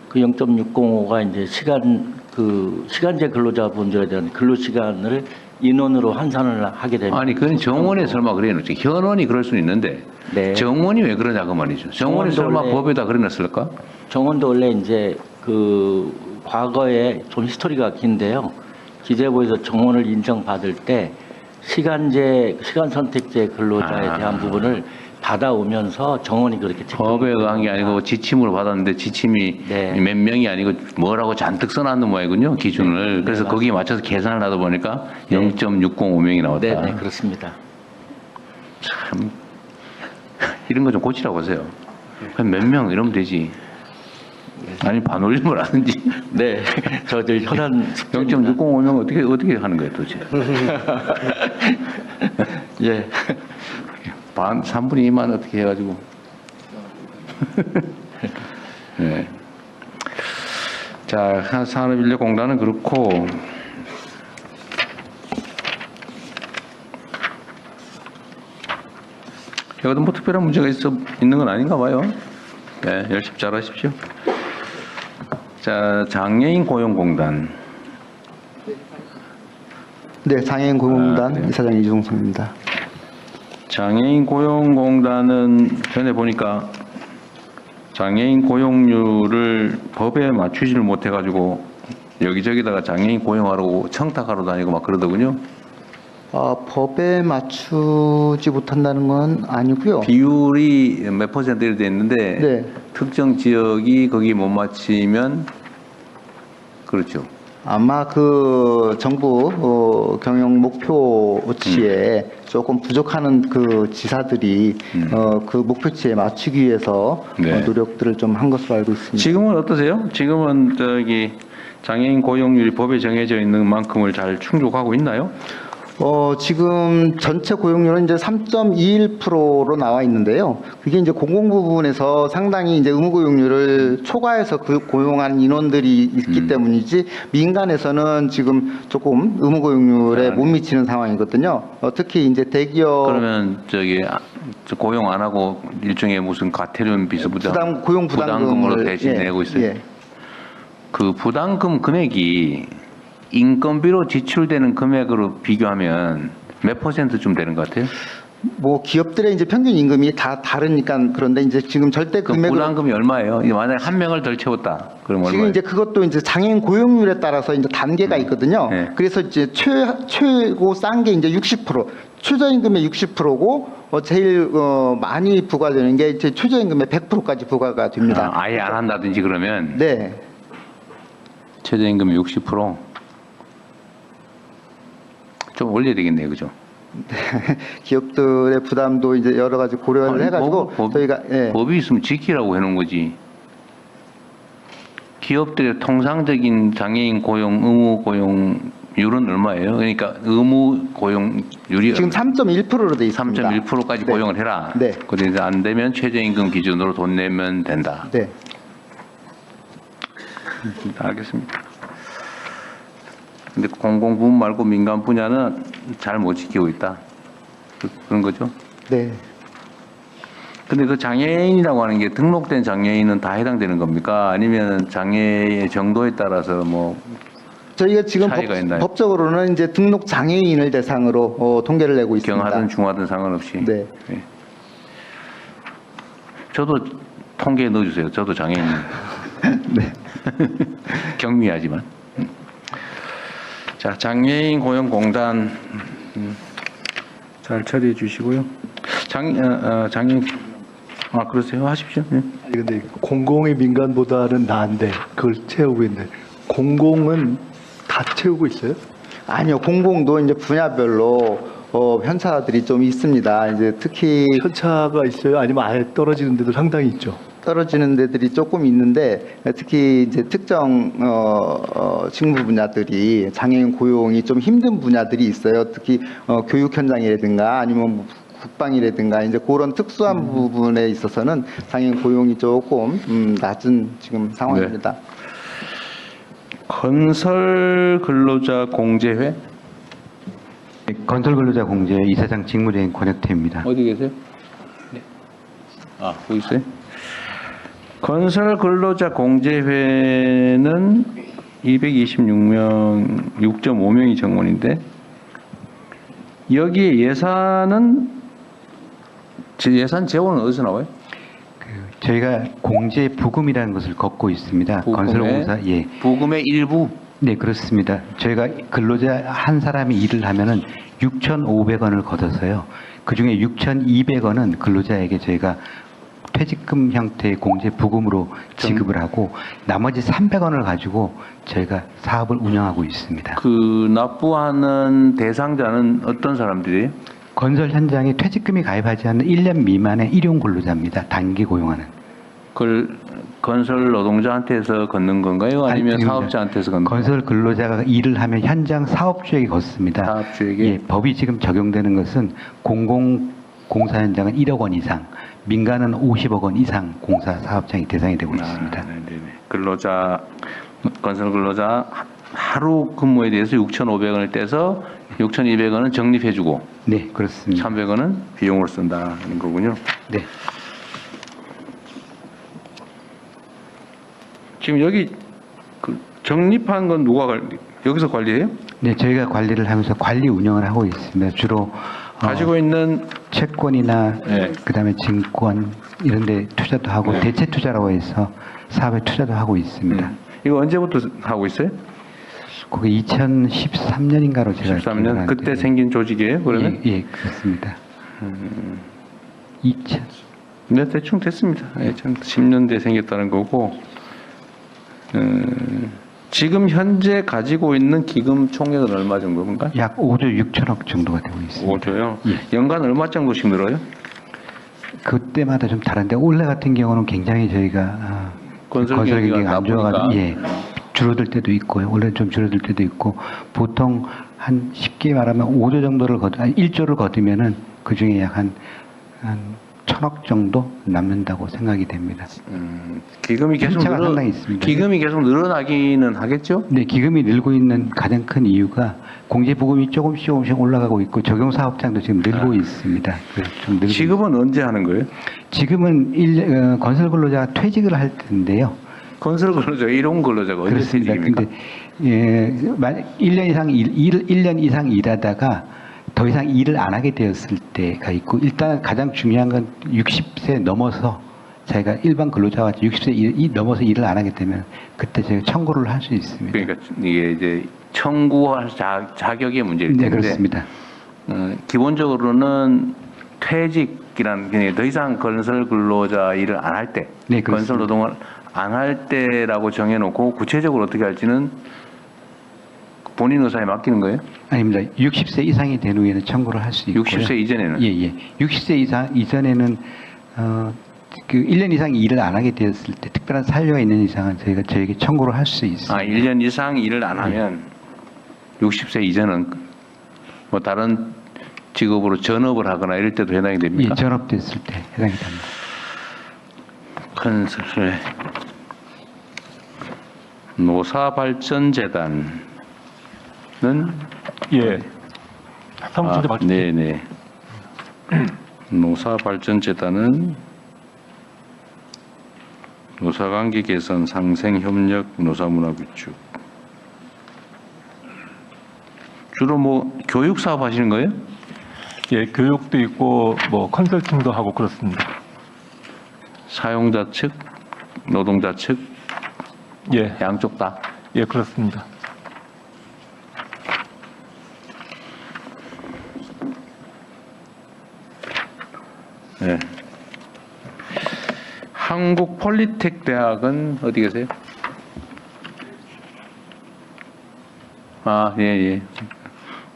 Speaker 6: 그 0.605가 이제 시간제 근로자분들에 대한 근로 시간을 인원으로 환산을 하게 되면
Speaker 1: 아니 그건 정원에 설마 그래 놓지 현원이 그럴 수는 있는데
Speaker 6: 네.
Speaker 1: 정원이 왜 그러냐 그 말이죠. 정원이
Speaker 6: 정원도
Speaker 1: 설마
Speaker 6: 원래-
Speaker 1: 법에다 그래 놨을까?
Speaker 6: 정원도 원래 이제 그 과거에 좀 히스토리가 긴데요. 기재부에서 정원을 인정받을 때 시간 선택제 근로자에
Speaker 1: 아.
Speaker 6: 대한 부분을 받아오면서 정원이 그렇게
Speaker 1: 법에 의한 게 아니고 지침으로 받았는데 지침이
Speaker 6: 네.
Speaker 1: 몇 명이 아니고 뭐라고 잔뜩 써놨는 모양이군요, 기준을. 그래서
Speaker 6: 네,
Speaker 1: 거기에 맞춰서 계산을 하다 보니까 0.605명이 나왔다.
Speaker 6: 네, 네, 그렇습니다.
Speaker 1: 참 이런 거 좀 고치라고 하세요. 한 몇 명 이러면 되지. 아니 반올림을 하든지.
Speaker 6: 네, 저들 현안
Speaker 1: 0.605명 어떻게 하는 거예요, 도대체?
Speaker 6: 예.
Speaker 1: 반 3분의 2만 어떻게 해가지고. 네. 자, 산업인력공단은 그렇고. 여기도 뭐 특별한 문제가 있는 건 아닌가 봐요. 네, 열심히 잘하십시오. 자, 장애인 고용공단.
Speaker 7: 네, 장애인 고용공단
Speaker 1: 네.
Speaker 7: 이사장 이종성입니다.
Speaker 1: 장애인 고용공단은 전에 보니까 장애인 고용률을 법에 맞추지를 못해가지고 여기저기다가 장애인 고용하라고 청탁하러 다니고 막 그러더군요.
Speaker 7: 법에 맞추지 못한다는 건 아니고요.
Speaker 1: 비율이 몇 퍼센트 이렇게 돼 있는데
Speaker 7: 네.
Speaker 1: 특정 지역이 거기 못 맞추면 그렇죠.
Speaker 7: 아마 그 정부 경영 목표치에 조금 부족하는 그 지사들이 그 목표치에 맞추기 위해서
Speaker 1: 네.
Speaker 7: 노력들을 좀 한 것으로 알고 있습니다.
Speaker 1: 지금은 어떠세요? 지금은 저기 장애인 고용률이 법에 정해져 있는 만큼을 잘 충족하고 있나요?
Speaker 7: 지금 전체 고용률은 이제 3.21%로 나와 있는데요. 그게 이제 공공 부분에서 상당히 이제 의무 고용률을 초과해서 그 고용한 인원들이 있기 때문이지 민간에서는 지금 조금 의무 고용률에 못 미치는 상황이거든요. 특히 이제 대기업
Speaker 1: 그러면 저기 저 고용 안 하고 일종의 무슨 가태료 비슷부담
Speaker 7: 고용 부담금을
Speaker 1: 부담금으로 대신
Speaker 7: 예,
Speaker 1: 내고 있어요.
Speaker 7: 예.
Speaker 1: 그 부담금 금액이 인건비로 지출되는 금액으로 비교하면 몇 퍼센트쯤 되는 것 같아요?
Speaker 7: 뭐 기업들의 이제 평균 임금이 다 다르니까 그런데 이제 지금 절대
Speaker 1: 그
Speaker 7: 금액으로
Speaker 1: 부담금이 얼마예요? 만약에 한 명을 덜 채웠다. 그럼
Speaker 7: 지금
Speaker 1: 얼마예요?
Speaker 7: 이제 그것도 이제 장애인 고용률에 따라서 이제 단계가 있거든요.
Speaker 1: 네.
Speaker 7: 그래서 이제 최고 싼 게 이제 60%, 최저임금의 60%고 제일 많이 부과되는 게 이제 최저임금의 100%까지 부과가 됩니다.
Speaker 1: 아예 안 한다든지 그러면
Speaker 7: 네.
Speaker 1: 최저임금이 60%? 좀 올려야 되겠네요, 그죠?
Speaker 7: 기업들의 부담도 이제 여러 가지 고려를
Speaker 1: 아니,
Speaker 7: 해가지고 저희가 예.
Speaker 1: 법이 있으면 지키라고 해놓은 거지. 기업들의 통상적인 장애인 고용, 의무 고용률은 얼마예요? 그러니까 의무 고용률이
Speaker 7: 지금 3.1%로 돼 있습니다.
Speaker 1: 3.1%까지
Speaker 7: 네.
Speaker 1: 고용을 해라.
Speaker 7: 네.
Speaker 1: 그런데 안 되면 최저임금 기준으로 돈 내면 된다.
Speaker 7: 네.
Speaker 1: 알겠습니다. 근데 공공부문 말고 민간 분야는 잘 못 지키고 있다. 그런 거죠.
Speaker 7: 네.
Speaker 1: 근데 그 장애인이라고 하는 게 등록된 장애인은 다 해당되는 겁니까? 아니면 장애의 정도에 따라서 뭐
Speaker 7: 저희가 지금
Speaker 1: 차이가 있나요?
Speaker 7: 법적으로는 이제 등록 장애인을 대상으로 통계를 내고 있습니다.
Speaker 1: 경하든 중하든 상관없이.
Speaker 7: 네.
Speaker 1: 예. 저도 통계에 넣어주세요. 저도 장애인.
Speaker 7: 네.
Speaker 1: 경미하지만. 자, 장애인 고용공단 잘 처리해 주시고요. 장애인 그러세요. 하십시오. 예.
Speaker 8: 아니 근데 공공의 민간보다는 나은데 그걸 채우고 있는데 공공은 다 채우고 있어요?
Speaker 7: 아니요, 공공도 이제 분야별로 편차들이 좀 있습니다. 이제 특히
Speaker 8: 편차가 있어요? 아니면 아예 떨어지는 데도 상당히 있죠.
Speaker 7: 떨어지는 데들이 조금 있는데 특히 이제 특정 직무 분야들이 장애인 고용이 좀 힘든 분야들이 있어요. 특히 교육 현장이라든가 아니면 뭐 국방이라든가 이제 그런 특수한 부분에 있어서는 장애인 고용이 조금 낮은 지금 상황입니다.
Speaker 1: 네. 건설 근로자 공제회
Speaker 9: 건설근로자 공제 이사장 직무대행 권혁태입니다.
Speaker 1: 어디 계세요? 네. 거기 있어요. 건설 근로자 공제회는 226명, 6.5명이 정원인데 여기에 예산 재원은 어디서 나와요?
Speaker 9: 저희가 공제 부금이라는 것을 걷고 있습니다.
Speaker 1: 부금의-
Speaker 9: 건설공사 예.
Speaker 1: 부금의 일부
Speaker 9: 네, 그렇습니다. 저희가 근로자 한 사람이 일을 하면은 6,500원을 걷어서요. 그중에 6,200원은 근로자에게 저희가 퇴직금 형태의 공제 부금으로 지급을 하고 나머지 300원을 가지고 저희가 사업을 운영하고 있습니다.
Speaker 1: 그 납부하는 대상자는 어떤 사람들이에요?
Speaker 9: 건설 현장에 퇴직금이 가입하지 않는 1년 미만의 일용 근로자입니다. 단기 고용하는.
Speaker 1: 그걸 건설 노동자한테서 걷는 건가요? 아니면
Speaker 9: 아닙니다.
Speaker 1: 사업자한테서 걷는 건가요?
Speaker 9: 건설 근로자가 일을 하면 현장 사업주에게 걷습니다.
Speaker 1: 사업주에게?
Speaker 9: 예, 법이 지금 적용되는 것은 공공공사 현장은 1억 원 이상, 민간은 50억 원 이상 공사 사업장이 대상이 되고 있습니다.
Speaker 1: 네네. 근로자, 건설 근로자 하루 근무에 대해서 6,500원을 떼서 6,200원은 적립해주고
Speaker 9: 네, 그렇습니다.
Speaker 1: 300원은 비용으로 쓴다는 거군요.
Speaker 9: 네.
Speaker 1: 지금 여기 그 적립한 건 누가 여기서 관리해요?
Speaker 9: 네, 저희가 관리를 하면서 관리 운영을 하고 있습니다. 주로
Speaker 1: 가지고 있는
Speaker 9: 채권이나
Speaker 1: 네.
Speaker 9: 그다음에 증권 이런 데 투자도 하고
Speaker 1: 네.
Speaker 9: 대체 투자라고 해서 사업에 투자도 하고 있습니다.
Speaker 1: 이거 언제부터 하고 있어요?
Speaker 9: 그게 2013년인가로 제가
Speaker 1: 13년 그때 생긴 조직이에요? 그러면?
Speaker 9: 예, 그렇습니다. 2000
Speaker 1: 네, 대충 됐습니다. 예, 10년대에 생겼다는 거고 지금 현재 가지고 있는 기금 총액은 얼마 정도인가?
Speaker 9: 약 5조 6천억 정도가 되고 있습니다.
Speaker 1: 5조요?
Speaker 9: 예.
Speaker 1: 연간 얼마 정도씩 늘어요?
Speaker 9: 그때마다 좀 다른데 올해 같은 경우는 굉장히 저희가
Speaker 1: 건설
Speaker 9: 건설
Speaker 1: 경기가
Speaker 9: 경기가 안 좋아가지고
Speaker 1: 나쁘니까.
Speaker 9: 예, 줄어들 때도 있고요. 원래 좀 줄어들 때도 있고 보통 한 쉽게 말하면 5조 정도를 1조를 거두면은 그 중에 약 한 1,000억 정도 남는다고 생각이 됩니다.
Speaker 1: 기금이 계속
Speaker 9: 차가 상당히 있습니다.
Speaker 1: 기금이 계속 늘어나기는 하겠죠?
Speaker 9: 네, 기금이 늘고 있는 가장 큰 이유가 공제 부금이 조금씩 올라가고 있고 적용 사업장도 지금 늘고 있습니다. 그래서 좀 늘고
Speaker 1: 지급은 언제 하는 거예요?
Speaker 9: 지금은 건설 근로자가 퇴직을 할 텐데요.
Speaker 1: 건설 근로자, 일용 근로자가 언제
Speaker 9: 그렇습니다.
Speaker 1: 퇴직입니까?
Speaker 9: 근데 예, 만약 1년 이상 1년 이상 일하다가 더 이상 일을 안 하게 되었을 때가 있고 일단 가장 중요한 건 60세 넘어서 자기가 일반 근로자와 60세 넘어서 일을 안 하게 되면 그때 제가 청구를 할 수 있습니다.
Speaker 1: 그러니까 이게 이제 청구할 자격의 문제일 텐데.
Speaker 9: 네, 그렇습니다.
Speaker 1: 기본적으로는 퇴직이라는 게 더 이상 건설 근로자 일을 안 할 때,
Speaker 9: 네,
Speaker 1: 건설
Speaker 9: 그렇습니다.
Speaker 1: 노동을 안 할 때라고 정해놓고 구체적으로 어떻게 할지는 본인 의사에 맡기는 거예요?
Speaker 9: 아닙니다. 60세 이상이 된 후에는 청구를 할 수 있고요.
Speaker 1: 60세 이전에는?
Speaker 9: 예. 60세 이전에는 그 1년 이상 일을 안 하게 되었을 때 특별한 사유가 있는 이상은 저에게 청구를 할 수 있습니다.
Speaker 1: 1년 이상 일을 안 하면 60세 이전은 뭐 다른 직업으로 전업을 하거나 이럴 때도 해당이 됩니까?
Speaker 9: 예, 전업됐을 때 해당이 됩니다.
Speaker 1: 건설 노사발전재단은
Speaker 10: 예. 사무총장 발전.
Speaker 1: 네네. 노사발전재단은 노사관계 개선, 상생협력, 노사문화 구축. 주로 뭐 교육 사업 하시는 거예요?
Speaker 10: 예, 교육도 있고 뭐 컨설팅도 하고 그렇습니다.
Speaker 1: 사용자 측, 노동자 측,
Speaker 10: 예,
Speaker 1: 양쪽 다.
Speaker 10: 예, 그렇습니다.
Speaker 1: 네. 한국 폴리텍 대학은 어디 계세요? 예.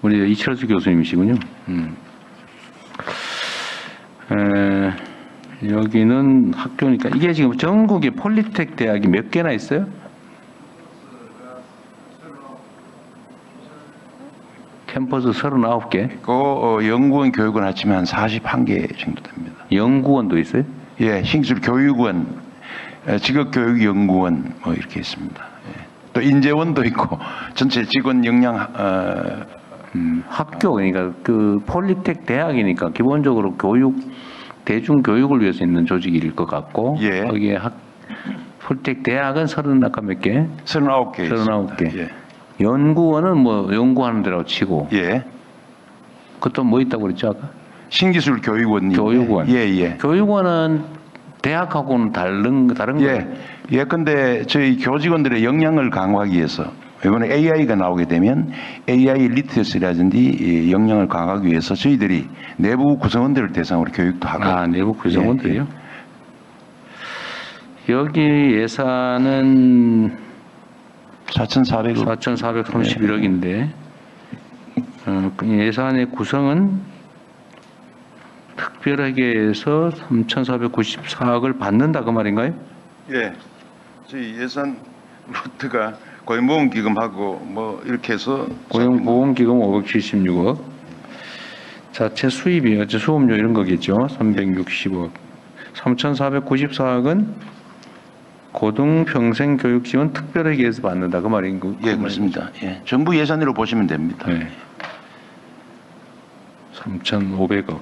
Speaker 1: 우리 이철수 교수님이시군요. 여기는 학교니까 이게 지금 전국에 폴리텍 대학이 몇 개나 있어요? 캠퍼스 39개.
Speaker 11: 그 연구원 교육원 합치면 한 41개 정도 됩니다.
Speaker 1: 연구원도 있어요?
Speaker 11: 예, 신기술 교육원, 직업교육연구원 뭐 이렇게 있습니다. 예. 또 인재원도 있고 전체 직원 역량
Speaker 1: 학교 그러니까 그 폴리텍 대학이니까 기본적으로 교육 대중 교육을 위해서 있는 조직일 것 같고
Speaker 11: 예.
Speaker 1: 거기에 폴리텍 대학은 30 아까 몇 개?
Speaker 11: 39개
Speaker 1: 39개.
Speaker 11: 있습니다. 예.
Speaker 1: 연구원은 뭐 연구하는 데라고 치고
Speaker 11: 예.
Speaker 1: 그것도 뭐 있다고 그랬죠 아까?
Speaker 11: 신기술 교육원.
Speaker 1: 교육원.
Speaker 11: 예.
Speaker 1: 교육원은 대학하고는 다른 거예요?
Speaker 11: 예. 근데 저희 교직원들의 역량을 강화하기 위해서 이번에 AI가 나오게 되면 AI 리터러시라든지 역량을 강화하기 위해서 저희들이 내부 구성원들을 대상으로 교육도 하고.
Speaker 1: 내부 구성원들이요?
Speaker 11: 예.
Speaker 1: 여기 예산은
Speaker 11: 4,400억.
Speaker 1: 4,431억인데 예산의 구성은 특별하게 해서 3,494억을 받는다 그 말인가요?
Speaker 11: 예. 저희 예산 루트가 고용보험기금하고 뭐 이렇게 해서
Speaker 1: 고용보험기금 576억, 자체 수입이 어째 수업료 이런 거겠죠. 360억, 3,494억은 고등평생교육지원 특별하게 해서 받는다 그 말인 거.
Speaker 11: 예, 그렇습니다. 예. 정부 예산으로 보시면 됩니다.
Speaker 1: 네. 3,500억.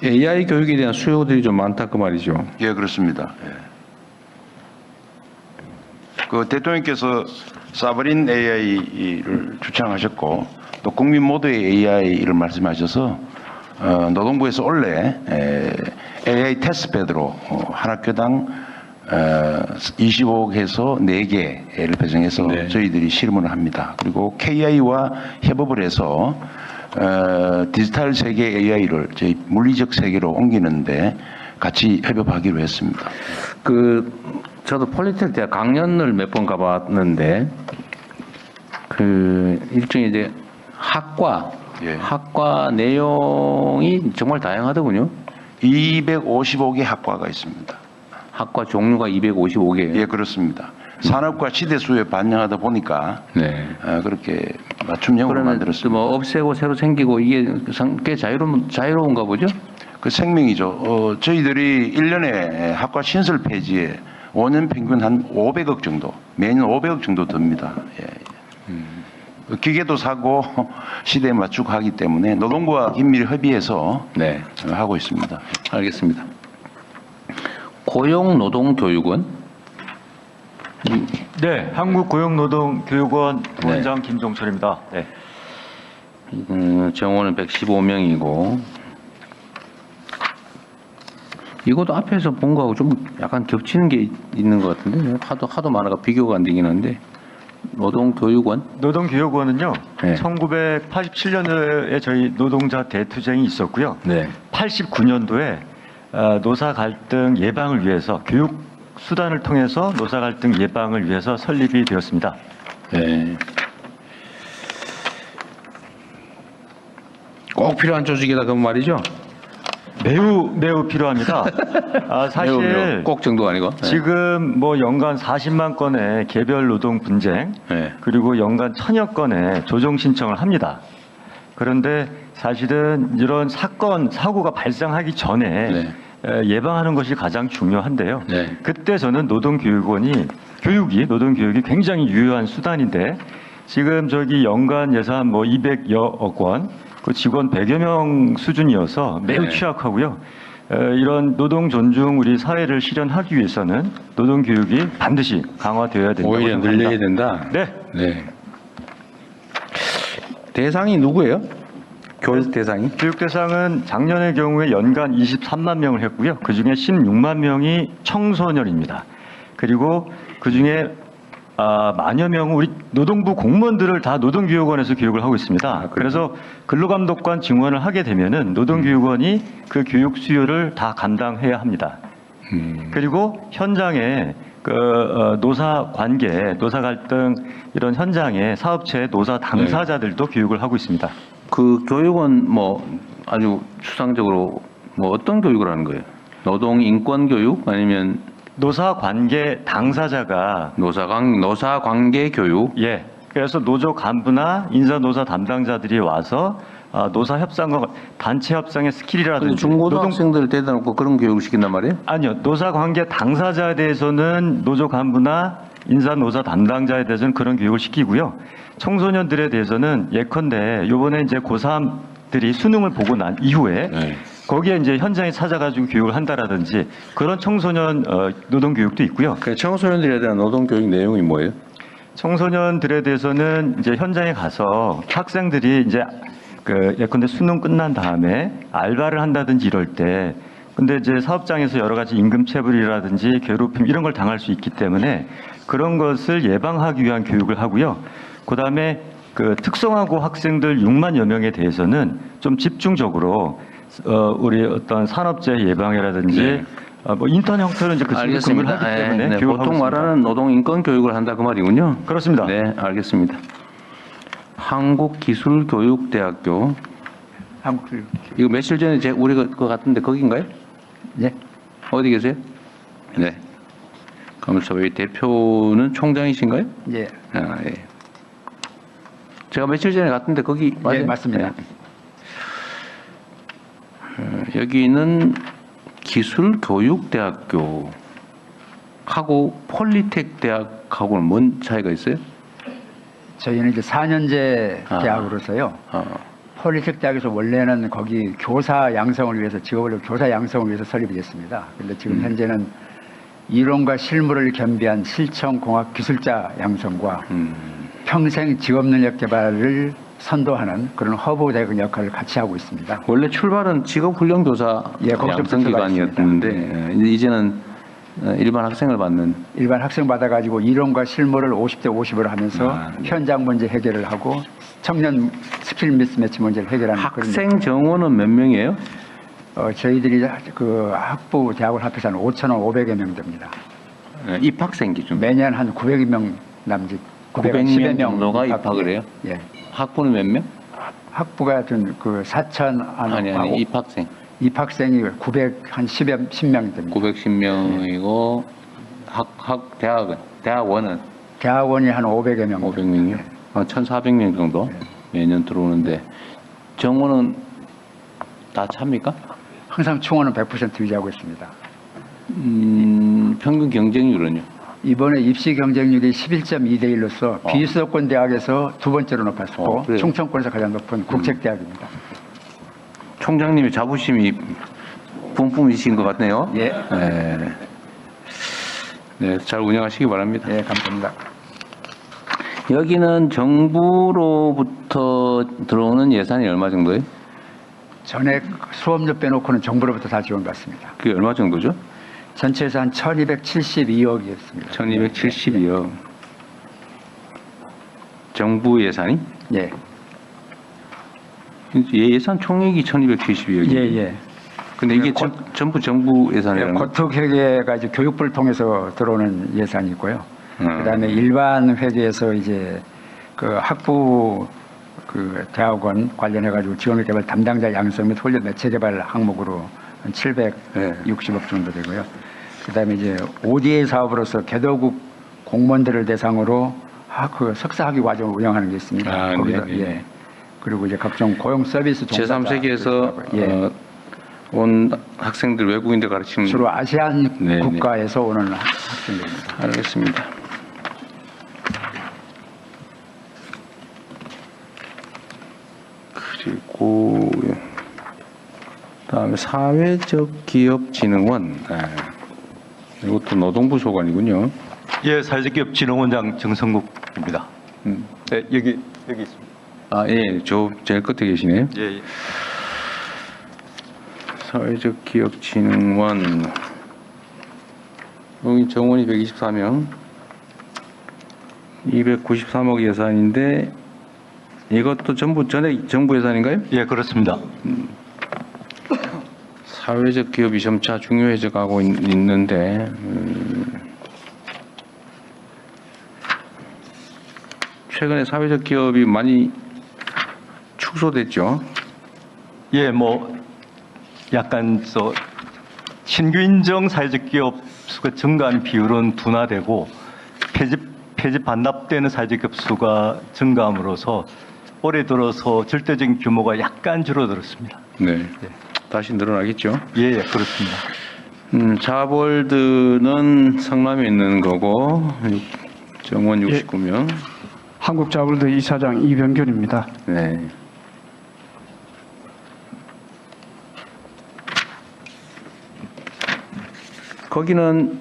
Speaker 1: AI 교육에 대한 수요들이 좀 많다 그 말이죠.
Speaker 11: 예, 그렇습니다. 예. 그 대통령께서 사버린 AI를 추천하셨고 또 국민 모두의 AI를 말씀하셔서 노동부에서 원래 AI 테스트베드로 한 학교당 25억 해서 4개를 배정해서
Speaker 1: 네.
Speaker 11: 저희들이 실험을 합니다. 그리고 KI와 협업을 해서 디지털 세계 AI를 저희 물리적 세계로 옮기는데 같이 협업하기로 했습니다.
Speaker 1: 저도 폴리텍 대학 강연을 몇 번 가봤는데 일종의 이제 학과 내용이 정말 다양하더군요.
Speaker 11: 255개 학과가 있습니다.
Speaker 1: 학과 종류가 255개예요.
Speaker 11: 예, 그렇습니다. 산업과 시대 수요에 반영하다 보니까
Speaker 1: 네.
Speaker 11: 그렇게 맞춤형으로 만들었습니다.
Speaker 1: 뭐 없애고 새로 생기고 이게 꽤 자유로운가 보죠?
Speaker 11: 그 생명이죠. 저희들이 1년에 학과 신설 폐지에 5년 평균 한 500억 정도, 매년 500억 정도 듭니다. 예. 기계도 사고 시대에 맞추고 하기 때문에 노동부와 긴밀히 협의해서
Speaker 1: 네.
Speaker 11: 하고 있습니다.
Speaker 1: 알겠습니다. 고용노동교육원?
Speaker 12: 네, 한국고용노동교육원 부원장 김종철입니다. 네.
Speaker 1: 정원은 115명이고 이것도 앞에서 본 거하고 좀 약간 겹치는 게 있는 것 같은데 하도 많아가 비교가 안 되긴 한데 노동교육원?
Speaker 12: 노동교육원은요,
Speaker 1: 네.
Speaker 12: 1987년도에 저희 노동자 대투쟁이 있었고요.
Speaker 1: 네.
Speaker 12: 89년도에 노사 갈등 예방을 위해서 교육 수단을 통해서 노사 갈등 예방을 위해서 설립이 되었습니다.
Speaker 1: 네. 꼭 필요한 조직이다 그 말이죠?
Speaker 12: 매우 필요합니다. 사실
Speaker 1: 매우 꼭 정도가 아니고
Speaker 12: 지금 뭐 연간 40만 건의 개별 노동 분쟁
Speaker 1: 네.
Speaker 12: 그리고 연간 1000여 건의 조정 신청을 합니다. 그런데 사실은 이런 사고가 발생하기 전에 예방하는 것이 가장 중요한데요.
Speaker 1: 네.
Speaker 12: 그때 저는 노동교육이 굉장히 유효한 수단인데 지금 저기 연간 예산 뭐 200여억 원, 그 직원 100여 명 수준이어서 매우 취약하고요. 이런 노동 존중 우리 사회를 실현하기 위해서는 노동 교육이 반드시 강화되어야 된다고
Speaker 1: 오히려
Speaker 12: 생각합니다.
Speaker 1: 늘려야 된다.
Speaker 12: 네.
Speaker 1: 대상이 누구예요? 교육 대상이?
Speaker 12: 교육 대상은 작년의 경우에 연간 23만 명을 했고요. 그 중에 16만 명이 청소년입니다. 그리고 그 중에 만여 명은 우리 노동부 공무원들을 다 노동교육원에서 교육을 하고 있습니다. 그래서 근로감독관 증원을 하게 되면은 노동교육원이 그 교육 수요를 다 감당해야 합니다. 그리고 현장에 노사 관계, 노사 갈등 이런 현장에 사업체 노사 당사자들도 교육을 하고 있습니다.
Speaker 1: 그 교육은 뭐 아주 추상적으로 뭐 어떤 교육을 하는 거예요? 노동 인권 교육 아니면
Speaker 12: 노사 관계 당사자가
Speaker 1: 노사 관계 교육.
Speaker 12: 예. 그래서 노조 간부나 인사 노사 담당자들이 와서 노사 협상과 단체 협상의 스킬이라든지
Speaker 1: 중고등학생들 데려다 놓고 그런 교육을 시킨단 말이에요?
Speaker 12: 아니요. 노사 관계 당사자에 대해서는 노조 간부나 인사 노사 담당자에 대해서는 그런 교육을 시키고요. 청소년들에 대해서는 예컨대 요번에 이제 고3들이 수능을 보고 난 이후에 거기에 이제 현장에 찾아가지고 교육을 한다라든지 그런 청소년 노동 교육도 있고요.
Speaker 1: 그 청소년들에 대한 노동 교육 내용이 뭐예요?
Speaker 12: 청소년들에 대해서는 이제 현장에 가서 학생들이 이제 예컨대 수능 끝난 다음에 알바를 한다든지 이럴 때 근데 이제 사업장에서 여러 가지 임금체불이라든지 괴롭힘 이런 걸 당할 수 있기 때문에 그런 것을 예방하기 위한 교육을 하고요. 그다음에 그 특성화고 학생들 6만여 명에 대해서는 좀 집중적으로 우리 어떤 산업재해 예방이라든지
Speaker 1: 네.
Speaker 12: 뭐 인턴 형태로 이제 그 친구를 근무를 하기 때문에
Speaker 1: 네,
Speaker 12: 교육하고
Speaker 1: 보통
Speaker 12: 있습니다.
Speaker 1: 말하는 노동 인권 교육을 한다 그 말이군요.
Speaker 12: 그렇습니다.
Speaker 1: 네, 알겠습니다. 한국기술교육대학교.
Speaker 7: 한국교육.
Speaker 1: 이거 며칠 전에 우리 그 같은데 거긴가요?
Speaker 7: 네.
Speaker 1: 어디 계세요? 네. 감사의 대표는 총장이신가요?
Speaker 7: 예.
Speaker 1: 아, 예. 제가 며칠 전에 갔던데 거기 맞아요?
Speaker 7: 예, 맞습니다.
Speaker 1: 네. 여기는 기술교육대학교 하고 폴리텍 대학하고는 뭔 차이가 있어요?
Speaker 7: 저희는 이제 4년제
Speaker 1: 아.
Speaker 7: 대학으로서요. 폴리텍 대학에서 원래는 거기 교사 양성을 위해서 직업을 교사 양성을 위해서 설립이 됐습니다. 그런데 지금 현재는 이론과 실무를 겸비한 실천공학 기술자 양성과 평생 직업 능력 개발을 선도하는 그런 허브 대학 역할을 같이 하고 있습니다.
Speaker 1: 원래 출발은 직업훈련교사
Speaker 7: 예, 거기서부터
Speaker 1: 양성기관이었는데 이제는 일반 학생을 받는.
Speaker 7: 일반 학생 받아가지고 이론과 실무를 50대 50으로 하면서 현장 문제 해결을 하고 청년 스킬 미스매치 문제를 해결하는
Speaker 1: 학생 정원은 몇 명이에요?
Speaker 7: 저희들이 그 학부 대학을 합해서 한 5,500여 명 됩니다.
Speaker 1: 입학생 기준.
Speaker 7: 매년 한 900명 남짓
Speaker 1: 900명 정도가
Speaker 7: 입학,
Speaker 1: 입학을 해요?
Speaker 7: 예.
Speaker 1: 학부는 몇 명?
Speaker 7: 학부가 그 4,000
Speaker 1: 아니 입학생.
Speaker 7: 입학생이 10명 됩니다.
Speaker 1: 910명이고 대학원은
Speaker 7: 대학원이 한 500여 명.
Speaker 1: 500명이요? 1,400명 정도 매년 들어오는데 정원은 다 찹니까?
Speaker 7: 항상 충원은 100% 유지하고 있습니다.
Speaker 1: 평균 경쟁률은요?
Speaker 7: 이번에 입시 경쟁률이 11.2대 1로서 비수도권 대학에서 두 번째로 높았고
Speaker 1: 그래요?
Speaker 7: 충청권에서 가장 높은 국책대학입니다.
Speaker 1: 총장님의 자부심이 뿜뿜이신 것 같네요.
Speaker 7: 예.
Speaker 1: 네. 네, 잘 운영하시기 바랍니다.
Speaker 7: 예, 감사합니다.
Speaker 1: 여기는 정부로부터 들어오는 예산이 얼마 정도예요?
Speaker 7: 전액 수업료 빼놓고는 정부로부터 다 지원받습니다.
Speaker 1: 그게 얼마 정도죠?
Speaker 7: 전체에서 한 1,272억이었습니다.
Speaker 1: 1,272억. 정부 예산이?
Speaker 7: 예.
Speaker 1: 예산 총액이 1,272억이에요.
Speaker 7: 예, 예.
Speaker 1: 근데 이게 전부 정부 예산이라는 거?
Speaker 7: 고특 회계가 이제 교육부를 통해서 들어오는 예산이고요. 그다음에 일반 회계에서 이제 그 학부 그 대학원 관련해 가지고 지원을 개발 담당자 양성 및 훈련 매체 개발 항목으로 한 760억 정도 되고요. 그다음에 이제 ODA 사업으로서 개도국 공무원들을 대상으로 그 석사 학위 과정을 운영하는 게 있습니다. 거기서
Speaker 1: 네.
Speaker 7: 예. 그리고 이제 각종 고용 서비스
Speaker 1: 제3세계에서 온 학생들 외국인들 가르치는
Speaker 7: 주로 아시안 국가에서 오는 학생들입니다.
Speaker 1: 알겠습니다. 그리고 다음에 사회적 기업 진흥원. 이것도 노동부 소관이군요.
Speaker 12: 예, 사회적기업진흥원장 정성국입니다. 네, 여기 있습니다.
Speaker 1: 아, 예, 저 제일 끝에 계시네요.
Speaker 12: 예.
Speaker 1: 사회적 기업 진흥원. 여기 정원이 124명. 293억 예산인데 이것도 전부 전액 정부 예산인가요?
Speaker 12: 예, 그렇습니다.
Speaker 1: 사회적 기업이 점차 중요해져 가고 있는데 최근에 사회적 기업이 많이 축소됐죠.
Speaker 12: 예, 뭐 약간 신규 인정 사회적 기업 수가 증가한 비율은 둔화되고 폐지 반납되는 사회적 기업 수가 증가함으로써 올해 들어서 절대적인 규모가 약간 줄어들었습니다.
Speaker 1: 네. 다시 늘어나겠죠.
Speaker 12: 예, 그렇습니다.
Speaker 1: 자월드는 성남에 있는 거고 정원 69명.
Speaker 5: 한국자월드 이사장 이병균입니다.
Speaker 1: 네. 거기는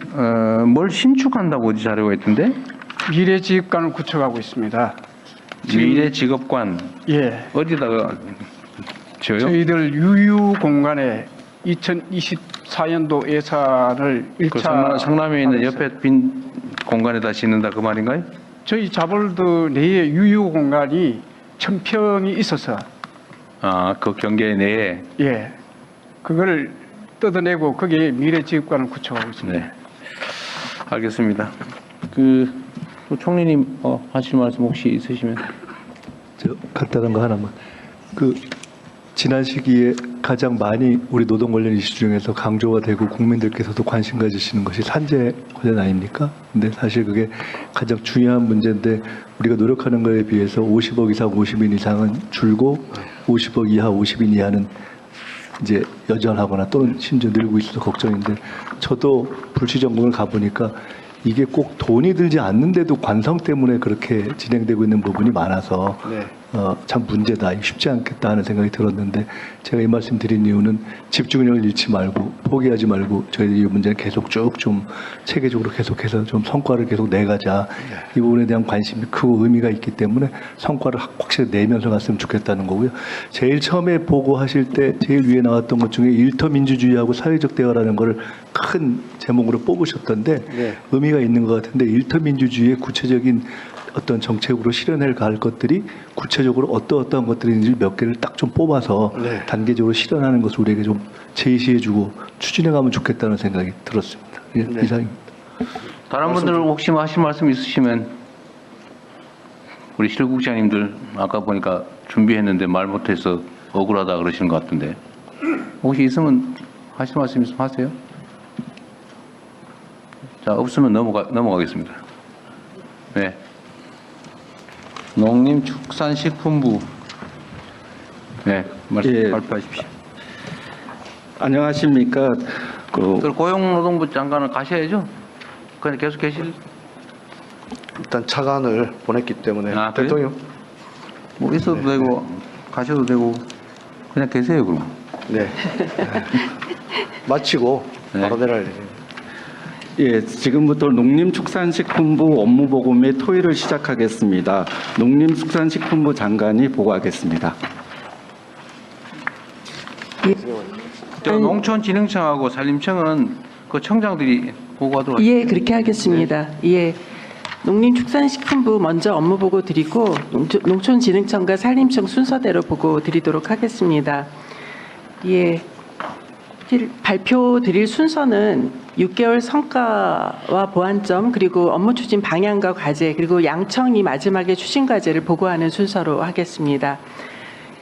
Speaker 1: 뭘 신축한다고 어디 자료가 있던데?
Speaker 5: 미래지휘관을 구축하고 있습니다.
Speaker 1: 미래직업관.
Speaker 5: 예.
Speaker 1: 어디다가 지어요?
Speaker 5: 저희들 유유 공간에 2024
Speaker 13: 24년도 예산을 1차
Speaker 1: 성남에 있는 옆에 빈 공간에다 짓는다 그 말인가요?
Speaker 13: 저희 자볼드 내에 유휴 공간이 1000평이 있어서
Speaker 1: 그 경계 내에.
Speaker 13: 예, 그걸 뜯어내고 거기에 미래지역관을 구축하고 있습니다.
Speaker 1: 네. 알겠습니다. 그 총리님 하실 말씀 혹시 있으시면.
Speaker 8: 저 간단한 거 하나만. 그 지난 시기에 가장 많이 우리 노동 관련 이슈 중에서 강조가 되고 국민들께서도 관심 가지시는 것이 산재 관련 아닙니까? 근데 사실 그게 가장 중요한 문제인데 우리가 노력하는 거에 비해서 50억 이상 50인 이상은 줄고 50억 이하 50인 이하는 이제 여전하거나 또는 심지어 늘고 있어서 걱정인데 저도 불시정공을 가보니까 이게 꼭 돈이 들지 않는데도 관성 때문에 그렇게 진행되고 있는 부분이 많아서 참 문제다. 쉽지 않겠다 하는 생각이 들었는데 제가 이 말씀 드린 이유는 집중력을 잃지 말고 포기하지 말고 저희들이 이 문제는 계속 쭉 좀 체계적으로 계속해서 좀 성과를 계속 내가자. 이 부분에 대한 관심이 크고 의미가 있기 때문에 성과를 확실히 내면서 갔으면 좋겠다는 거고요. 제일 처음에 보고하실 때 제일 위에 나왔던 것 중에 일터 민주주의하고 사회적 대화라는 거를 큰 제목으로 뽑으셨던데 의미가 있는 것 같은데 일터 민주주의의 구체적인 어떤 정책으로 실현해 갈 것들이 구체적으로 어떠한 것들인지 몇 개를 딱 좀 뽑아서 단계적으로 실현하는 것을 우리에게 좀 제시해주고 추진해가면 좋겠다는 생각이 들었습니다. 예, 이상입니다.
Speaker 1: 다른 분들 혹시 하실 말씀 있으시면 우리 실국장님들 아까 보니까 준비했는데 말 못해서 억울하다 그러시는 것 같은데 혹시 있으면 하실 말씀 있으면 하세요. 자, 없으면 넘어가겠습니다. 네. 농림축산식품부. 네, 발표하십시오.
Speaker 14: 안녕하십니까.
Speaker 1: 고용노동부 장관은 가셔야죠. 그냥 계속 계실.
Speaker 2: 일단 차관을 보냈기 때문에 대통령.
Speaker 1: 뭐 있어도 되고 가셔도 되고 그냥 계세요 그럼.
Speaker 2: 네. 마치고 바로 내려야 돼요.
Speaker 14: 예, 지금부터 농림축산식품부 업무보고 및 토의를 시작하겠습니다. 농림축산식품부 장관이 보고하겠습니다.
Speaker 1: 농촌진흥청하고 산림청은 그 청장들이 보고하도록 하십시오.
Speaker 15: 예, 그렇게 하겠습니다. 예. 농림축산식품부 먼저 업무 보고 드리고 농촌진흥청과 산림청 순서대로 보고 드리도록 하겠습니다. 예. 발표 드릴 순서는 6개월 성과와 보완점 그리고 업무 추진 방향과 과제 그리고 양청이 마지막에 추진 과제를 보고하는 순서로 하겠습니다.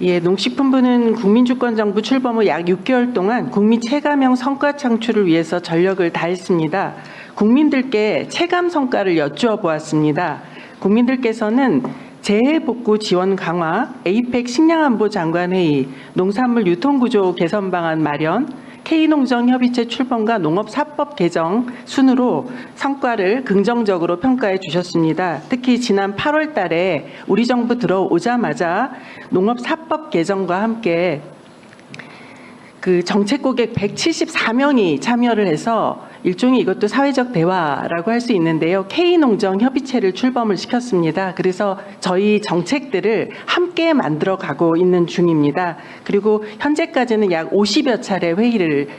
Speaker 15: 예, 농식품부는 국민주권정부 출범 후 약 6개월 동안 국민 체감형 성과 창출을 위해서 전력을 다했습니다. 국민들께 체감 성과를 여쭈어 보았습니다. 국민들께서는 재해복구 지원 강화, 에이펙 식량안보 장관회의, 농산물 유통구조 개선 방안 마련, K농정협의체 출범과 농업사법 개정 순으로 성과를 긍정적으로 평가해 주셨습니다. 특히 지난 8월 달에 우리 정부 들어오자마자 농업사법 개정과 함께 그 정책 고객 174명이 참여를 해서 일종의 이것도 사회적 대화라고 할 수 있는데요. K농정협의체를 출범을 시켰습니다. 그래서 저희 정책들을 함께 만들어 가고 있는 중입니다. 그리고 현재까지는 약 50여 차례 회의를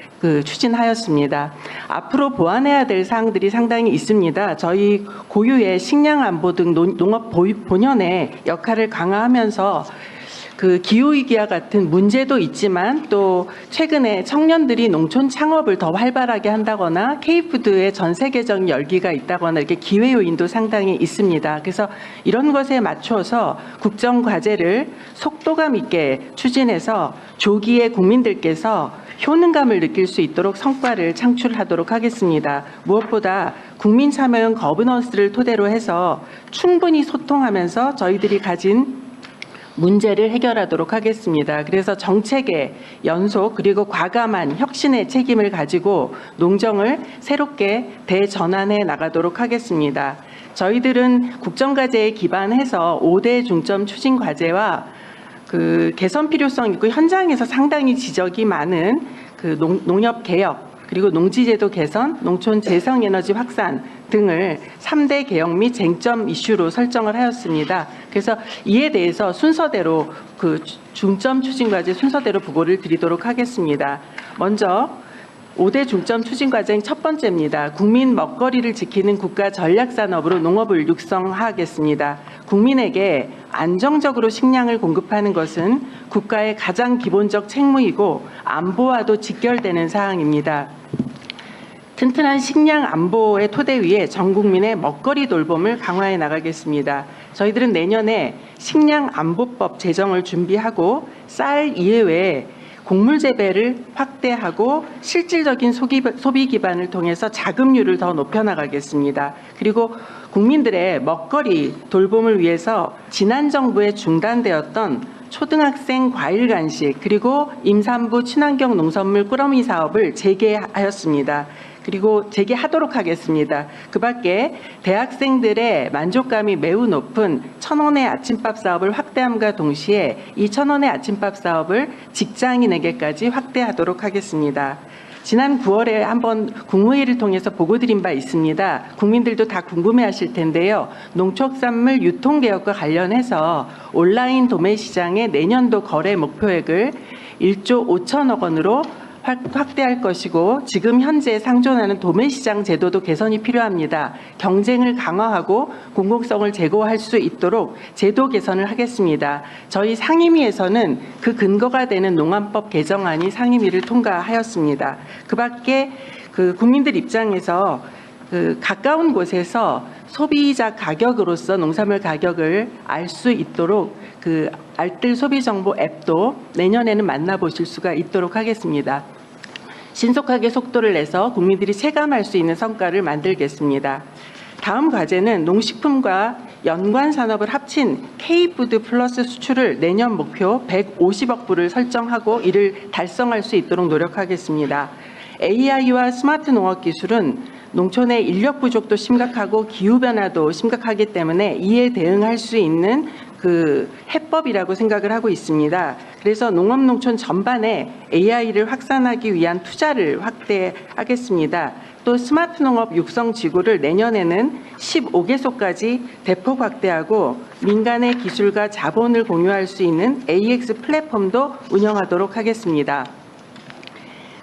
Speaker 15: 추진하였습니다. 앞으로 보완해야 될 사항들이 상당히 있습니다. 저희 고유의 식량안보 등 농업 본연의 역할을 강화하면서 그 기후위기와 같은 문제도 있지만 또 최근에 청년들이 농촌 창업을 더 활발하게 한다거나 K푸드의 전 세계적인 열기가 있다거나 이렇게 기회 요인도 상당히 있습니다. 그래서 이런 것에 맞춰서 국정 과제를 속도감 있게 추진해서 조기에 국민들께서 효능감을 느낄 수 있도록 성과를 창출하도록 하겠습니다. 무엇보다 국민 참여형 거버넌스를 토대로 해서 충분히 소통하면서 저희들이 가진 문제를 해결하도록 하겠습니다. 그래서 정책의 연속 그리고 과감한 혁신의 책임을 가지고 농정을 새롭게 대전환해 나가도록 하겠습니다. 저희들은 국정과제에 기반해서 5대 중점 추진 과제와 그 개선 필요성 있고 현장에서 상당히 지적이 많은 그 농협 개혁 그리고 농지제도 개선, 농촌 재생에너지 확산 등을 3대 개혁 및 쟁점 이슈로 설정을 하였습니다. 그래서 이에 대해서 순서대로 그 중점 추진 과제 순서대로 보고를 드리도록 하겠습니다. 먼저 5대 중점 추진 과정 첫 번째입니다. 국민 먹거리를 지키는 국가 전략 산업으로 농업을 육성하겠습니다. 국민에게 안정적으로 식량을 공급하는 것은 국가의 가장 기본적 책무이고 안보와도 직결되는 사항입니다. 튼튼한 식량 안보의 토대 위에 전 국민의 먹거리 돌봄을 강화해 나가겠습니다. 저희들은 내년에 식량 안보법 제정을 준비하고 쌀 이외에 곡물 재배를 확대하고 실질적인 소비 기반을 통해서 자급률을 더 높여나가겠습니다. 그리고 국민들의 먹거리 돌봄을 위해서 지난 정부에 중단되었던 초등학생 과일 간식 그리고 임산부 친환경 농산물 꾸러미 사업을 재개하였습니다. 그리고 재개하도록 하겠습니다. 그 밖에 대학생들의 만족감이 매우 높은 1,000원의 아침밥 사업을 확대함과 동시에 이 1,000원의 아침밥 사업을 직장인에게까지 확대하도록 하겠습니다. 지난 9월에 한번 국무회의를 통해서 보고드린 바 있습니다. 국민들도 다 궁금해하실 텐데요. 농축산물 유통개혁과 관련해서 온라인 도매 시장의 내년도 거래 목표액을 1조 5천억 원으로 확대할 것이고 지금 현재 상존하는 도매시장 제도도 개선이 필요합니다. 경쟁을 강화하고 공공성을 제고할 수 있도록 제도 개선을 하겠습니다. 저희 상임위에서는 그 근거가 되는 농안법 개정안이 상임위를 통과하였습니다. 그 밖에 국민들 입장에서 가까운 곳에서 소비자 가격으로서 농산물 가격을 알 수 있도록 알뜰 소비정보 앱도 내년에는 만나보실 수가 있도록 하겠습니다. 신속하게 속도를 내서 국민들이 체감할 수 있는 성과를 만들겠습니다. 다음 과제는 농식품과 연관 산업을 합친 K푸드 플러스 수출을 내년 목표 150억 불을 설정하고 이를 달성할 수 있도록 노력하겠습니다. AI와 스마트 농업 기술은 농촌의 인력 부족도 심각하고 기후변화도 심각하기 때문에 이에 대응할 수 있는 해법이라고 생각을 하고 있습니다. 그래서 농업농촌 전반에 AI를 확산하기 위한 투자를 확대하겠습니다. 또 스마트 농업 육성 지구를 내년에는 15개소까지 대폭 확대하고 민간의 기술과 자본을 공유할 수 있는 AX 플랫폼도 운영하도록 하겠습니다.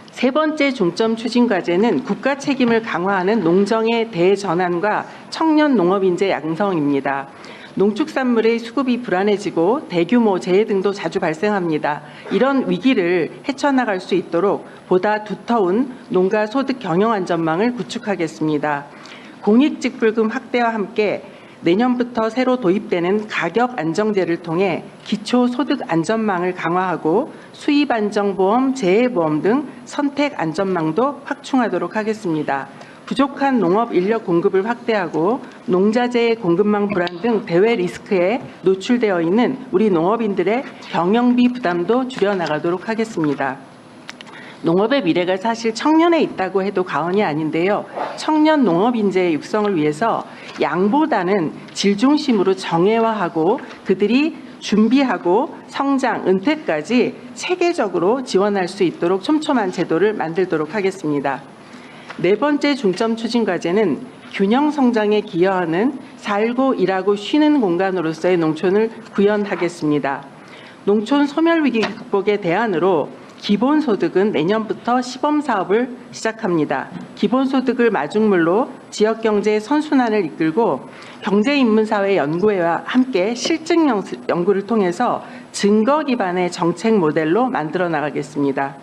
Speaker 15: 세 번째 중점 추진 과제는 국가 책임을 강화하는 농정의 대전환과 청년 농업인재 양성입니다. 농축산물의 수급이 불안해지고 대규모 재해 등도 자주 발생합니다. 이런 위기를 헤쳐나갈 수 있도록 보다 두터운 농가 소득 경영 안전망을 구축하겠습니다. 공익직불금 확대와 함께 내년부터 새로 도입되는 가격 안정제를 통해 기초 소득 안전망을 강화하고 수입 안정보험, 재해보험 등 선택 안전망도 확충하도록 하겠습니다. 부족한 농업 인력 공급을 확대하고 농자재의 공급망 불안 등 대외 리스크에 노출되어 있는 우리 농업인들의 경영비 부담도 줄여나가도록 하겠습니다. 농업의 미래가 사실 청년에 있다고 해도 과언이 아닌데요. 청년 농업 인재의 육성을 위해서 양보다는 질 중심으로 정예화하고 그들이 준비하고 성장, 은퇴까지 체계적으로 지원할 수 있도록 촘촘한 제도를 만들도록 하겠습니다. 네 번째 중점 추진 과제는 균형 성장에 기여하는 살고 일하고 쉬는 공간으로서의 농촌을 구현하겠습니다. 농촌 소멸 위기 극복의 대안으로 기본소득은 내년부터 시범 사업을 시작합니다. 기본소득을 마중물로 지역경제의 선순환을 이끌고 경제인문사회연구회와 함께 실증 연구를 통해서 증거 기반의 정책 모델로 만들어 나가겠습니다.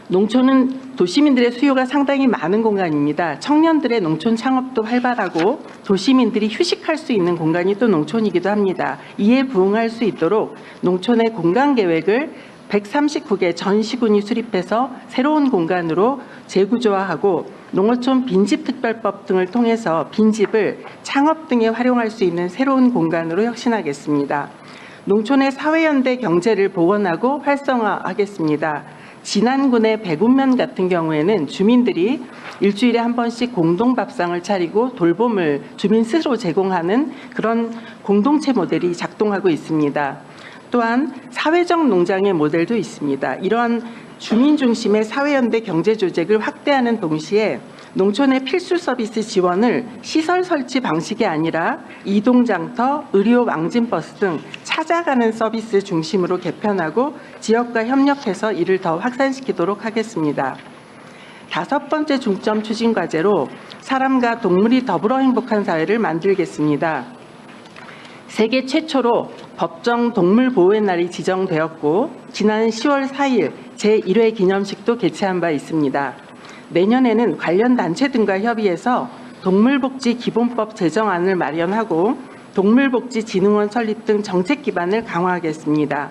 Speaker 15: 농촌은 도시민들의 수요가 상당히 많은 공간입니다. 청년들의 농촌 창업도 활발하고 도시민들이 휴식할 수 있는 공간이 또 농촌이기도 합니다. 이에 부응할 수 있도록 농촌의 공간 계획을 139개 전 시군이 수립해서 새로운 공간으로 재구조화하고 농어촌 빈집특별법 등을 통해서 빈집을 창업 등에 활용할 수 있는 새로운 공간으로 혁신하겠습니다. 농촌의 사회연대 경제를 복원하고 활성화하겠습니다. 진안군의 백운면 같은 경우에는 주민들이 일주일에 한 번씩 공동밥상을 차리고 돌봄을 주민 스스로 제공하는 그런 공동체 모델이 작동하고 있습니다. 또한 사회적 농장의 모델도 있습니다. 이러한 주민 중심의 사회연대 경제조직을 확대하는 동시에 농촌의 필수 서비스 지원을 시설 설치 방식이 아니라 이동장터, 의료 왕진버스 등 찾아가는 서비스 중심으로 개편하고 지역과 협력해서 이를 더 확산시키도록 하겠습니다. 5번째 중점 추진 과제로 사람과 동물이 더불어 행복한 사회를 만들겠습니다. 세계 최초로 법정 동물 보호의 날이 지정되었고 지난 10월 4일 제1회 기념식도 개최한 바 있습니다. 내년에는 관련 단체 등과 협의해서 동물복지 기본법 제정안을 마련하고 동물복지진흥원 설립 등 정책 기반을 강화하겠습니다.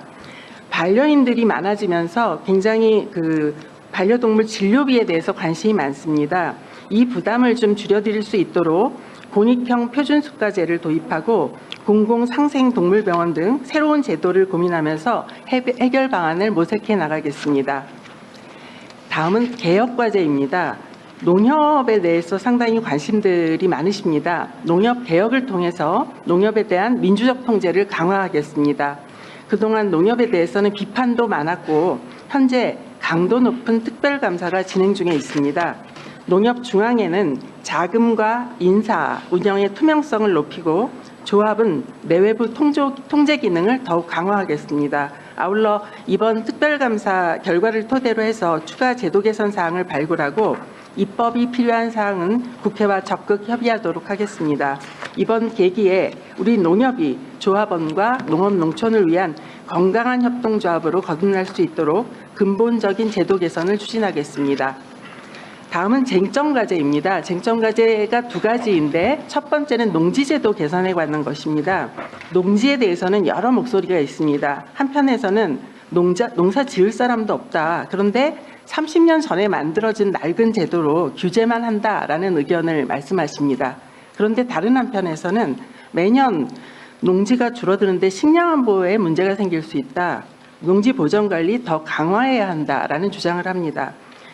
Speaker 15: 반려인들이 많아지면서 굉장히 반려동물 진료비에 대해서 관심이 많습니다. 이 부담을 좀 줄여드릴 수 있도록 공익형 표준수가제를 도입하고 공공상생동물병원 등 새로운 제도를 고민하면서 해결 방안을 모색해 나가겠습니다. 다음은 개혁과제입니다. 농협에 대해서 상당히 관심들이 많으십니다. 농협 개혁을 통해서 농협에 대한 민주적 통제를 강화하겠습니다. 그동안 농협에 대해서는 비판도 많았고 현재 강도 높은 특별감사가 진행 중에 있습니다. 농협 중앙에는 자금과 인사, 운영의 투명성을 높이고 조합은 내외부 통제 기능을 더욱 강화하겠습니다. 아울러 이번 특별감사 결과를 토대로 해서 추가 제도 개선 사항을 발굴하고 입법이 필요한 사항은 국회와 적극 협의하도록 하겠습니다. 이번 계기에 우리 농협이 조합원과 농업 농촌을 위한 건강한 협동조합으로 거듭날 수 있도록 근본적인 제도 개선을 추진하겠습니다. 다음은 쟁점과제입니다. 쟁점과제가 2가지인데 첫 번째는 농지제도 개선에 관한 것입니다. 농지에 대해서는 여러 목소리가 있습니다. 한편에서는 농사 지을 사람도 없다. 그런데 30년 전에 만들어진 낡은 제도로 규제만 한다라는 의견을 말씀하십니다. 그런데 다른 한편에서는 매년 농지가 줄어드는데 식량안 보호에 문제가 생길 수 있다. 농지 보전 관리 더 강화해야 한다라는 주장을 합니다.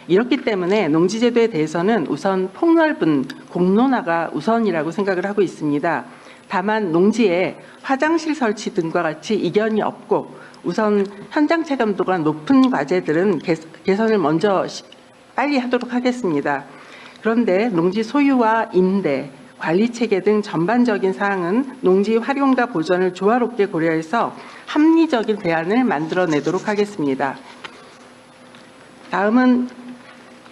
Speaker 15: 이렇기 때문에 농지제도에 대해서는 우선 폭넓은 공론화가 우선이라고 생각을 하고 있습니다. 다만 농지에 화장실 설치 등과 같이 이견이 없고 우선 현장 체감도가 높은 과제들은 개선을 먼저 빨리 하도록 하겠습니다. 그런데 농지 소유와 임대, 관리체계 등 전반적인 사항은 농지 활용과 보전을 조화롭게 고려해서 합리적인 대안을 만들어내도록 하겠습니다. 다음은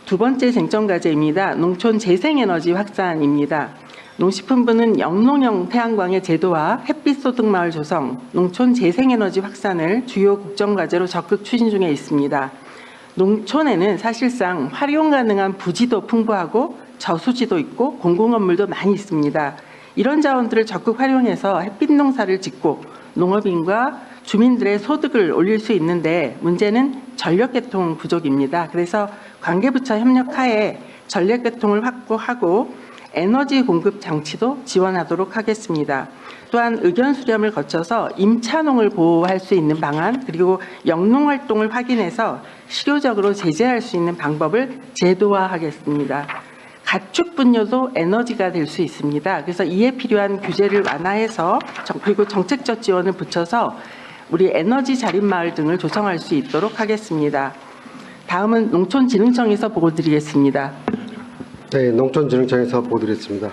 Speaker 15: 2번째 쟁점과제입니다. 농촌 재생에너지 확산입니다. 농식품부는 영농형 태양광의 제도와 햇빛 소득 마을 조성, 농촌 재생에너지 확산을 주요 국정과제로 적극 추진 중에 있습니다. 농촌에는 사실상 활용 가능한 부지도 풍부하고 저수지도 있고 공공건물도 많이 있습니다. 이런 자원들을 적극 활용해서 햇빛 농사를 짓고 농업인과 주민들의 소득을 올릴 수 있는데 문제는 전력계통 부족입니다. 그래서 관계부처 협력하에 전력계통을 확보하고 에너지 공급 장치도 지원하도록 하겠습니다. 또한 의견 수렴을 거쳐서 임차농을 보호할 수 있는 방안 그리고 영농 활동을 확인해서 실효적으로 제재할 수 있는 방법을 제도화하겠습니다. 가축 분뇨도 에너지가 될 수 있습니다. 그래서 이에 필요한 규제를 완화해서 그리고 정책적 지원을 붙여서 우리 에너지 자립마을 등을 조성할 수 있도록 하겠습니다. 다음은 농촌진흥청에서 보고드리겠습니다.
Speaker 16: 네, 농촌진흥청에서 보도드렸습니다.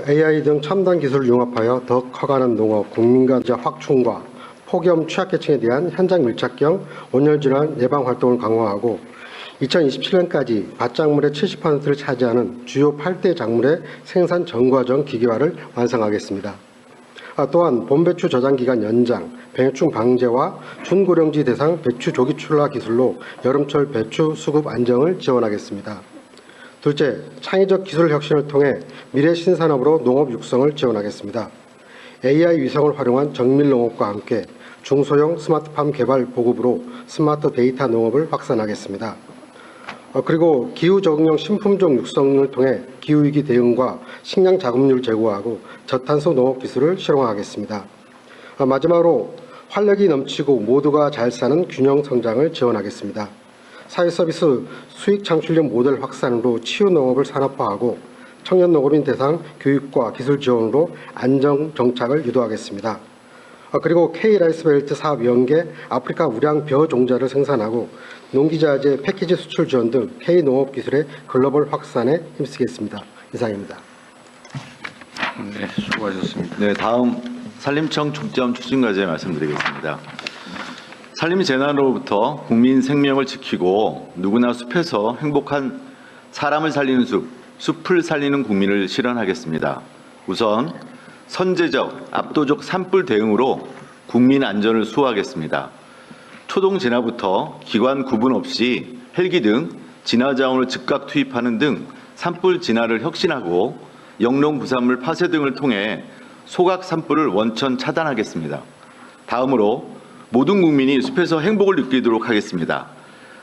Speaker 16: AI 등 첨단 기술을 융합하여 더 커가는 농업, 국민간 확충과 폭염 취약계층에 대한 현장 밀착형 온열질환 예방 활동을 강화하고 2027년까지 밭작물의 70%를 차지하는 주요 8대 작물의 생산 전과정 기계화를 완성하겠습니다. 또한 봄배추 저장기간 연장, 병해충 방제와 준고령지 대상 배추 조기 출하 기술로 여름철 배추 수급 안정을 지원하겠습니다. 둘째, 창의적 기술 혁신을 통해 미래 신산업으로 농업 육성을 지원하겠습니다. AI 위성을 활용한 정밀 농업과 함께 중소형 스마트팜 개발 보급으로 스마트 데이터 농업을 확산하겠습니다. 그리고 기후 적응형 신품종 육성을 통해 기후위기 대응과 식량 자급률을 제고하고 저탄소 농업 기술을 실용화하겠습니다. 마지막으로 활력이 넘치고 모두가 잘 사는 균형 성장을 지원하겠습니다. 사회 서비스 수익 창출력 모델 확산으로 치유 농업을 산업화하고 청년 농업인 대상 교육과 기술 지원으로 안정 정착을 유도하겠습니다. 그리고 K-라이스벨트 사업 연계 아프리카 우량 벼 종자를 생산하고 농기자재 패키지 수출 지원 등 K-농업 기술의 글로벌 확산에 힘쓰겠습니다. 이상입니다.
Speaker 1: 네, 수고하셨습니다.
Speaker 17: 네, 다음 산림청 중점 추진과제 말씀드리겠습니다. 산림 재난으로부터 국민 생명을 지키고 누구나 숲에서 행복한 사람을 살리는 숲을 살리는 국민을 실현하겠습니다. 우선 선제적, 압도적 산불 대응으로 국민 안전을 수호하겠습니다. 초동 진화부터 기관 구분 없이 헬기 등 진화 자원을 즉각 투입하는 등 산불 진화를 혁신하고 영농 부산물 파쇄 등을 통해 소각 산불을 원천 차단하겠습니다. 다음으로 모든 국민이 숲에서 행복을 느끼도록 하겠습니다.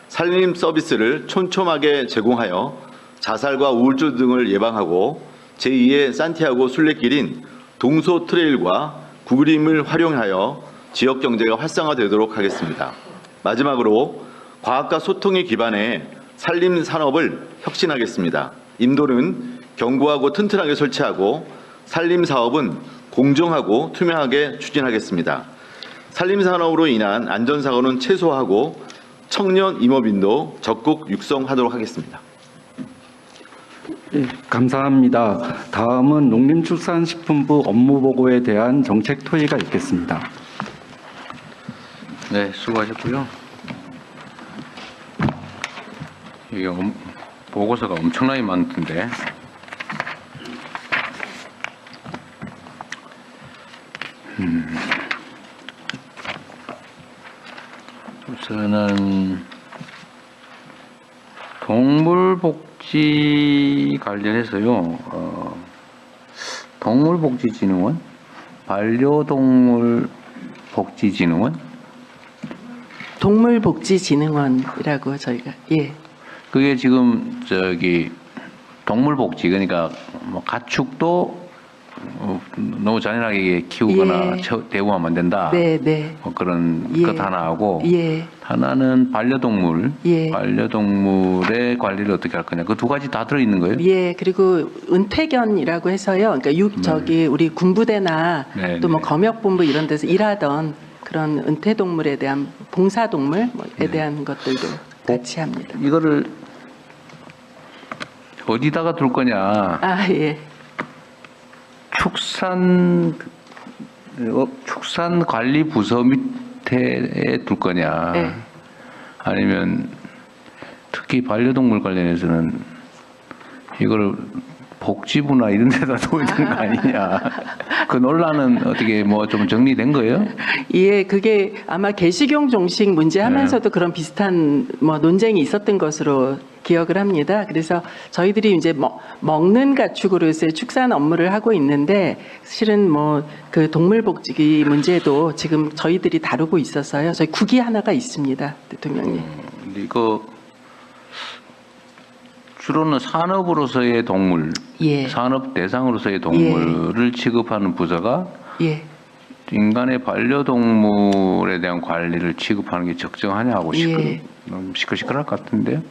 Speaker 17: 산림 서비스를 촘촘하게 제공하여 자살과 우울증 등을 예방하고 제2의 산티아고 순례길인 동소 트레일과 구그림을 활용하여 지역 경제가 활성화되도록 하겠습니다. 마지막으로 과학과 소통에 기반해 산림 산업을 혁신하겠습니다. 인도는 견고하고 튼튼하게 설치하고 산림 사업은 공정하고 투명하게 추진하겠습니다. 산림 산업으로 인한 안전사고는 최소화하고 청년 임업인도 적극 육성하도록 하겠습니다.
Speaker 14: 예, 감사합니다. 다음은 농림축산식품부 업무보고에 대한 정책 토의가 있겠습니다.
Speaker 1: 네, 수고하셨고요. 이게 보고서가 엄청나게 많던데. 우선은 동물복지 관련해서요. 동물복지진흥원, 반려동물복지진흥원,
Speaker 15: 동물복지진흥원이라고 저희가
Speaker 1: 그게 지금 동물복지 그러니까 뭐 가축도 너무 잔인하게 키우거나 대우하면 안 된다.
Speaker 15: 네.
Speaker 1: 뭐 그런 것 하나하고
Speaker 15: 예.
Speaker 1: 하나는 반려동물의 관리를 어떻게 할 거냐. 그 두 가지 다 들어 있는 거예요?
Speaker 15: 예, 그리고 은퇴견이라고 해서요. 그러니까 우리 군부대나
Speaker 1: 네,
Speaker 15: 또 뭐 검역본부 이런 데서 일하던 그런 은퇴동물에 대한 봉사동물에 대한 것들도 같이 합니다.
Speaker 1: 이거를 어디다가 둘 거냐?
Speaker 15: 예.
Speaker 1: 축산관리부서 밑에 둘 거냐?
Speaker 15: 네.
Speaker 1: 아니면 특히 반려동물 관련해서는 이거를 복지부나 이런 데다 둬야 되는 거 아니냐? 그 논란은 어떻게 뭐 좀 정리된 거예요?
Speaker 15: 예, 그게 아마 개식용 종식 문제 하면서도 그런 비슷한 뭐 논쟁이 있었던 것으로 기억을 합니다. 그래서 저희들이 이제 먹는 가축으로서의 축산 업무를 하고 있는데 실은 뭐 그 동물복지 문제도 지금 저희들이 다루고 있어서요. 저희 국이 하나가 있습니다, 대통령님.
Speaker 1: 이거 주로는 산업으로서의 동물, 산업 대상으로서의 동물을 취급하는 부서가 인간의 반려동물에 대한 관리를 취급하는 게 적정하냐고 너무 시끌시끌할 것 같은데요.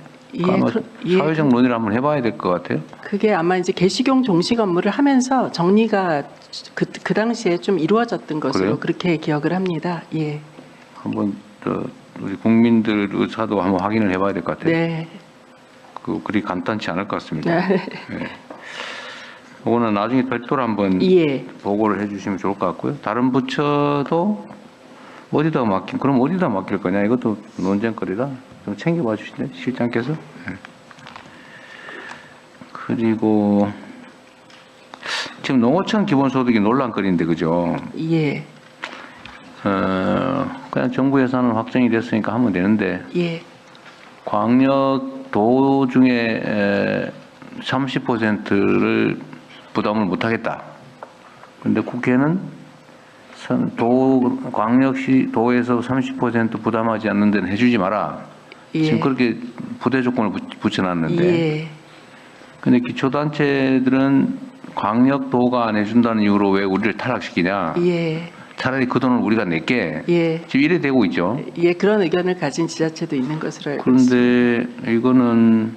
Speaker 1: 사회적 논의를 한번 해봐야 될 것 같아요.
Speaker 15: 그게 아마 이제 개식용 종식 업무를 하면서 정리가 그 당시에 좀 이루어졌던 것으로 그렇게 기억을 합니다. 예.
Speaker 1: 한번 우리 국민들 의사도 한번 확인을 해봐야 될 것 같아요.
Speaker 15: 네.
Speaker 1: 그리 간단치 않을 것 같습니다.
Speaker 15: 네.
Speaker 1: 이거는 나중에 별도로 한번 보고를 해주시면 좋을 것 같고요. 다른 부처도 어디다 맡길 거냐? 이것도 논쟁거리라 좀 챙겨봐 주실래요? 실장께서. 그리고 지금 농어촌 기본소득이 논란거리인데 그죠?
Speaker 15: 예.
Speaker 1: 그냥 정부 예산은 확정이 됐으니까 하면 되는데 광역도 중에 30%를 부담을 못하겠다. 그런데 국회는 광역시 도에서 30% 부담하지 않는 데는 해주지 마라. 지금 그렇게 부대 조건을 붙여놨는데 근데 기초단체들은 광역도가 안 해준다는 이유로 왜 우리를 탈락시키냐. 차라리 그 돈을 우리가 낼게. 지금 이래 되고 있죠.
Speaker 15: 그런 의견을 가진 지자체도 있는 것으로 알고 있습니다.
Speaker 1: 그런데 이거는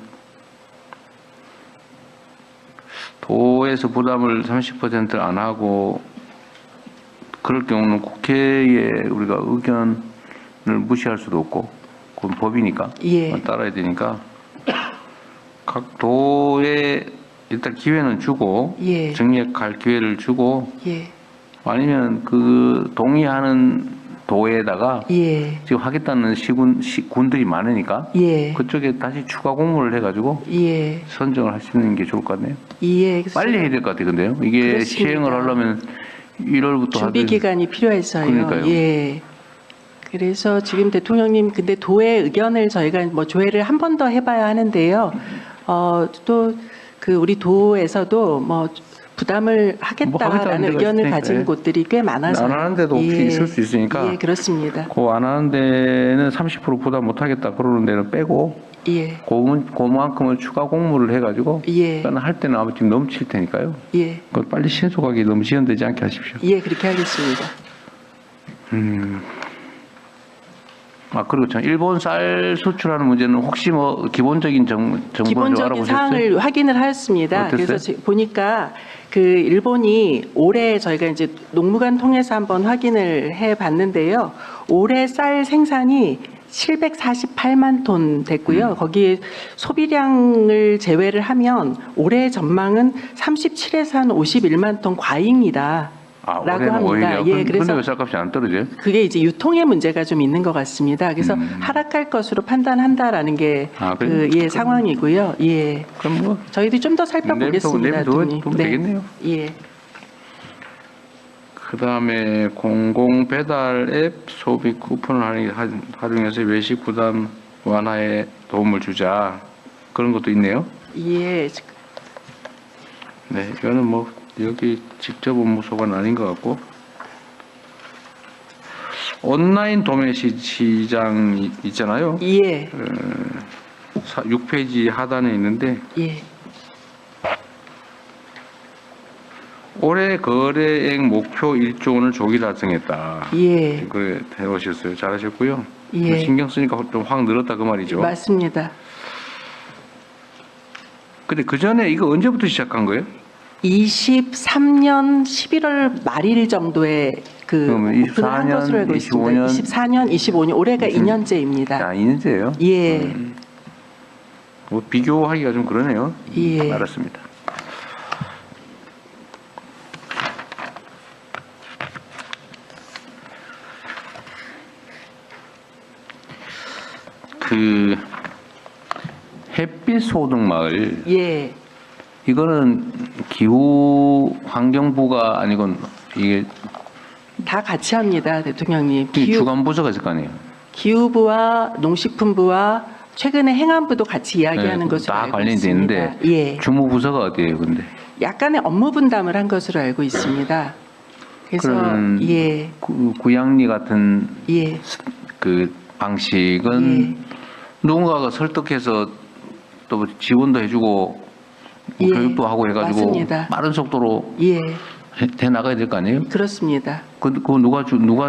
Speaker 1: 도에서 부담을 30% 안 하고 그럴 경우는 국회에 우리가 의견을 무시할 수도 없고 그건 법이니까 따라야 되니까 각 도에 일단 기회는 주고 정리할 기회를 주고 아니면 그 동의하는 도에다가
Speaker 15: 예.
Speaker 1: 지금 하겠다는 군들이 많으니까
Speaker 15: 예.
Speaker 1: 그쪽에 다시 추가 공모를 해가지고
Speaker 15: 예.
Speaker 1: 선정을 하시는 게 좋을 것 같네요.
Speaker 15: 예.
Speaker 1: 빨리 해야 될 것 같아요. 근데요. 이게
Speaker 15: 그렇습니다.
Speaker 1: 시행을 하려면 1월부터
Speaker 15: 준비 기간이 필요해서요.
Speaker 1: 그러니까요.
Speaker 15: 예. 그래서 지금 대통령님 근데 도의 의견을 저희가 뭐 조회를 한 번 더 해봐야 하는데요. 또 그 우리 도에서도 뭐 부담을 하겠다라는 의견을
Speaker 1: 있으니까.
Speaker 15: 가진 곳들이 꽤 많아서
Speaker 1: 안 하는 데도 혹시 있을 수 있으니까
Speaker 15: 예, 그렇습니다.
Speaker 1: 그 안 하는 데는 30% 부담 못 하겠다 그러는 데는 빼고
Speaker 15: 예,
Speaker 1: 그만큼을 추가 공모를 해가지고
Speaker 15: 예,
Speaker 1: 할 때는 아마 지금 넘칠 테니까요.
Speaker 15: 예,
Speaker 1: 그걸 빨리 신속하게 너무 지연되지 않게 하십시오.
Speaker 15: 예, 그렇게 하겠습니다.
Speaker 1: 그리고 전 일본 쌀 수출하는 문제는 혹시 뭐 기본적인 정보를 좀
Speaker 15: 기본적인
Speaker 1: 알아보셨어요?
Speaker 15: 사항을 확인을 하였습니다.
Speaker 1: 어땠어요?
Speaker 15: 그래서 보니까 그 일본이 올해 저희가 이제 농무관 통해서 한번 확인을 해봤는데요. 올해 쌀 생산이 748만 톤 됐고요. 거기에 소비량을 제외를 하면 올해 전망은 37에서 한 51만 톤 과잉이다. 라고
Speaker 1: 올해는
Speaker 15: 합니다.
Speaker 1: 오히려.
Speaker 15: 예,
Speaker 1: 근데
Speaker 15: 그래서
Speaker 1: 왜 쌀값이 안 떨어져요?
Speaker 15: 그게 이제 유통의 문제가 좀 있는 것 같습니다. 그래서 하락할 것으로 판단한다라는 게
Speaker 1: 그래요?
Speaker 15: 예, 상황이고요. 예.
Speaker 1: 그럼 뭐
Speaker 15: 저희들이 좀 더 살펴보겠습니다.
Speaker 1: 내일부터
Speaker 15: 대통령님.
Speaker 1: 보면 되겠네요.
Speaker 15: 예.
Speaker 1: 그다음에 공공 배달 앱 소비 쿠폰을 활용해서 외식 부담 완화에 도움을 주자 그런 것도 있네요.
Speaker 15: 예.
Speaker 1: 네, 이거는 뭐 여기 직접 업무 소관은 아닌 것 같고 온라인 도매 시장 있잖아요.
Speaker 15: 예.
Speaker 1: 6페이지 하단에 있는데
Speaker 15: 예.
Speaker 1: 올해 거래액 목표 1조 원을 조기 달성했다.
Speaker 15: 예.
Speaker 1: 그래 해오셨어요. 잘하셨고요.
Speaker 15: 예.
Speaker 1: 신경 쓰니까 좀 확 늘었다 그 말이죠.
Speaker 15: 맞습니다.
Speaker 1: 근데 그 전에 이거 언제부터 시작한 거예요?
Speaker 15: 23년 11월 말일 정도에 그
Speaker 1: 그러면
Speaker 15: 오픈을 한
Speaker 1: 24년,
Speaker 15: 것으로 알고 있습니다. 24년, 25년 올해가 2년째입니다.
Speaker 1: 2년째예요.
Speaker 15: 예.
Speaker 1: 뭐 비교하기가 좀 그러네요.
Speaker 15: 예.
Speaker 1: 알았습니다. 그 햇빛 소득 마을.
Speaker 15: 예.
Speaker 1: 이거는 기후 환경부가 아니고 이게
Speaker 15: 다 같이 합니다, 대통령님.
Speaker 1: 주간 부서가 있을 거 아니에요.
Speaker 15: 기후부와 농식품부와 최근에 행안부도 같이 이야기하는 것으로
Speaker 1: 다
Speaker 15: 알고
Speaker 1: 관련돼
Speaker 15: 있습니다.
Speaker 1: 있는데
Speaker 15: 예.
Speaker 1: 주무 부서가 어디예요, 근데?
Speaker 15: 약간의 업무 분담을 한 것으로 알고 있습니다. 그래서
Speaker 1: 그러면
Speaker 15: 예.
Speaker 1: 구양리 같은
Speaker 15: 예.
Speaker 1: 그 방식은 누군가가 설득해서 또 지원도 해주고
Speaker 15: 예.
Speaker 1: 교육도 하고 해가지고
Speaker 15: 맞습니다.
Speaker 1: 빠른 속도로
Speaker 15: 예.
Speaker 1: 돼 나가야 될 거 아니에요?
Speaker 15: 그렇습니다.
Speaker 1: 그거 누가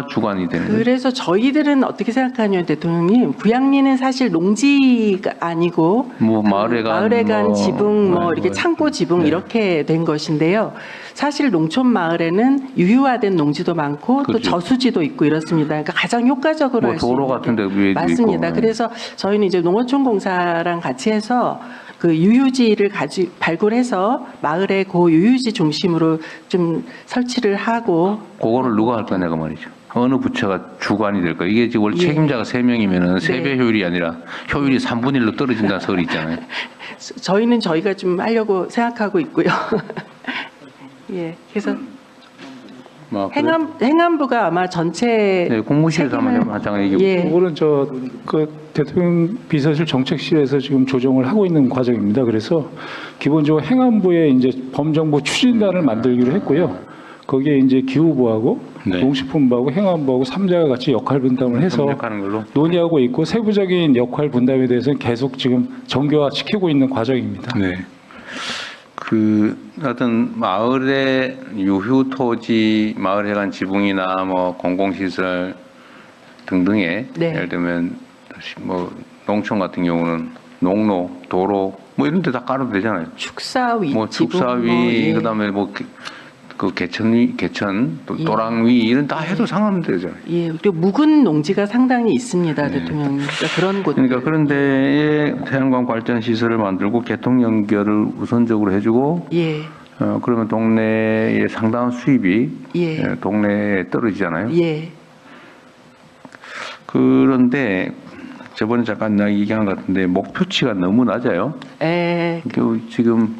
Speaker 1: 주관이 되는 거예요?
Speaker 15: 그래서 저희들은 어떻게 생각하냐면 대통령님, 구양리는 사실 농지가 아니고
Speaker 1: 뭐 마을에 간 뭐,
Speaker 15: 지붕 뭐 이렇게 창고 지붕 이렇게 된 것인데요. 사실 농촌 마을에는 유휴화된 농지도 많고 또
Speaker 1: 그렇죠.
Speaker 15: 저수지도 있고 이렇습니다. 그러니까 가장 효과적으로
Speaker 1: 뭐
Speaker 15: 할 수
Speaker 1: 도로
Speaker 15: 있는
Speaker 1: 같은 데 위에도
Speaker 15: 맞습니다.
Speaker 1: 있고.
Speaker 15: 그래서 저희는 이제 농어촌공사랑 같이 해서 그 유유지를 발굴해서 마을의 고 유유지 중심으로 좀 설치를 하고
Speaker 1: 그거를 누가 할 거냐 그 말이죠. 어느 부처가 주관이 될 거예요. 이게 지금 원래
Speaker 15: 예.
Speaker 1: 책임자가 3명이면은
Speaker 15: 네.
Speaker 1: 3배 효율이 아니라 효율이 3분의 1로 떨어진다는 설이 있잖아요.
Speaker 15: 저희는 저희가 좀 하려고 생각하고 있고요. 예, 그래서 행안부가 아마 전체
Speaker 1: 네, 국무실에서 한번 잠깐 얘기해 보세요.
Speaker 15: 예.
Speaker 10: 이거는 그 대통령 비서실 정책실에서 지금 조정을 하고 있는 과정입니다. 그래서 기본적으로 행안부에 이제 범정부 추진단을 만들기로 했고요. 거기에 이제 기후부하고
Speaker 1: 네.
Speaker 10: 농식품부하고 행안부하고 3자가 같이 역할 분담을 해서
Speaker 1: 협력하는 걸로.
Speaker 10: 논의하고 있고 세부적인 역할 분담에 대해서는 계속 지금 정교화시키고 있는 과정입니다.
Speaker 1: 네. 그 어떤 마을의 유휴 토지, 마을에 간 지붕이나 뭐 공공시설 등등에
Speaker 15: 네.
Speaker 1: 예를 들면 뭐 농촌 같은 경우는 농로, 도로 뭐 이런 데 다 깔아도 되잖아요.
Speaker 15: 축사위,
Speaker 1: 뭐
Speaker 15: 지붕,
Speaker 1: 축사위,
Speaker 15: 뭐, 예.
Speaker 1: 그다음에 뭐 그 개천, 또 또랑위 이런 다 해도 상관없는 데잖아요.
Speaker 15: 예, 그리고 묵은 농지가 상당히 있습니다, 대통령님. 그러니까 그런 곳.
Speaker 1: 그러니까 그런 데에 태양광 발전 시설을 만들고 개통 연결을 우선적으로 해주고
Speaker 15: 예,
Speaker 1: 그러면 동네에 상당한 수입이
Speaker 15: 예.
Speaker 1: 동네에 떨어지잖아요.
Speaker 15: 예,
Speaker 1: 그런데 저번에 잠깐 얘기한 것 같은데 목표치가 너무 낮아요. 지금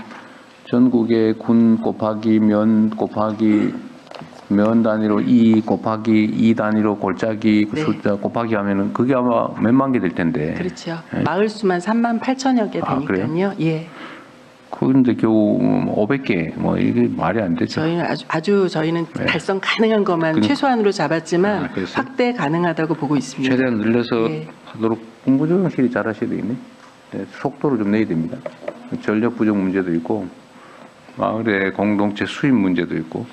Speaker 1: 전국의 군 곱하기 면 곱하기 면 단위로 2 곱하기 2 단위로 골짜기 그 숫자 곱하기 하면은 그게 아마 몇만 개 될 텐데.
Speaker 15: 그렇죠. 마을 수만 3만 8천여 개 되니까요. 예.
Speaker 1: 그런데 겨우 500개 뭐 이게 말이 안 되죠.
Speaker 15: 저희는 아주 저희는 달성 가능한 것만 최소한으로 잡았지만 확대 가능하다고 보고 있습니다.
Speaker 1: 최대한 늘려서 하도록 공부조정 확실히 잘하셔야 되겠네. 속도를 좀 내야 됩니다. 전력 부족 문제도 있고 마을의 공동체 수입 문제도 있고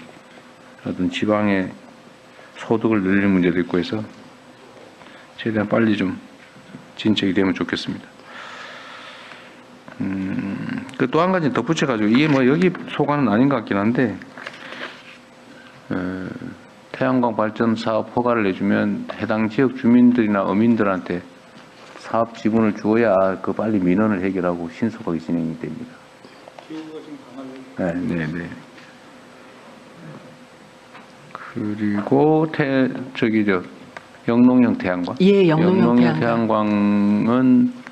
Speaker 1: 어떤 지방의 소득을 늘리는 문제도 있고 해서 최대한 빨리 좀 진척이 되면 좋겠습니다. 그 또 한 가지 덧붙여가지고 이게 뭐 여기 소관은 아닌 것 같긴 한데 태양광 발전 사업 허가를 내주면 해당 지역 주민들이나 어민들한테 사업 지분을 주어야 그 빨리 민원을 해결하고 신속하게 진행이 됩니다. 네. 그리고 영농형 태양광.
Speaker 15: 예, 영농형
Speaker 1: 태양광은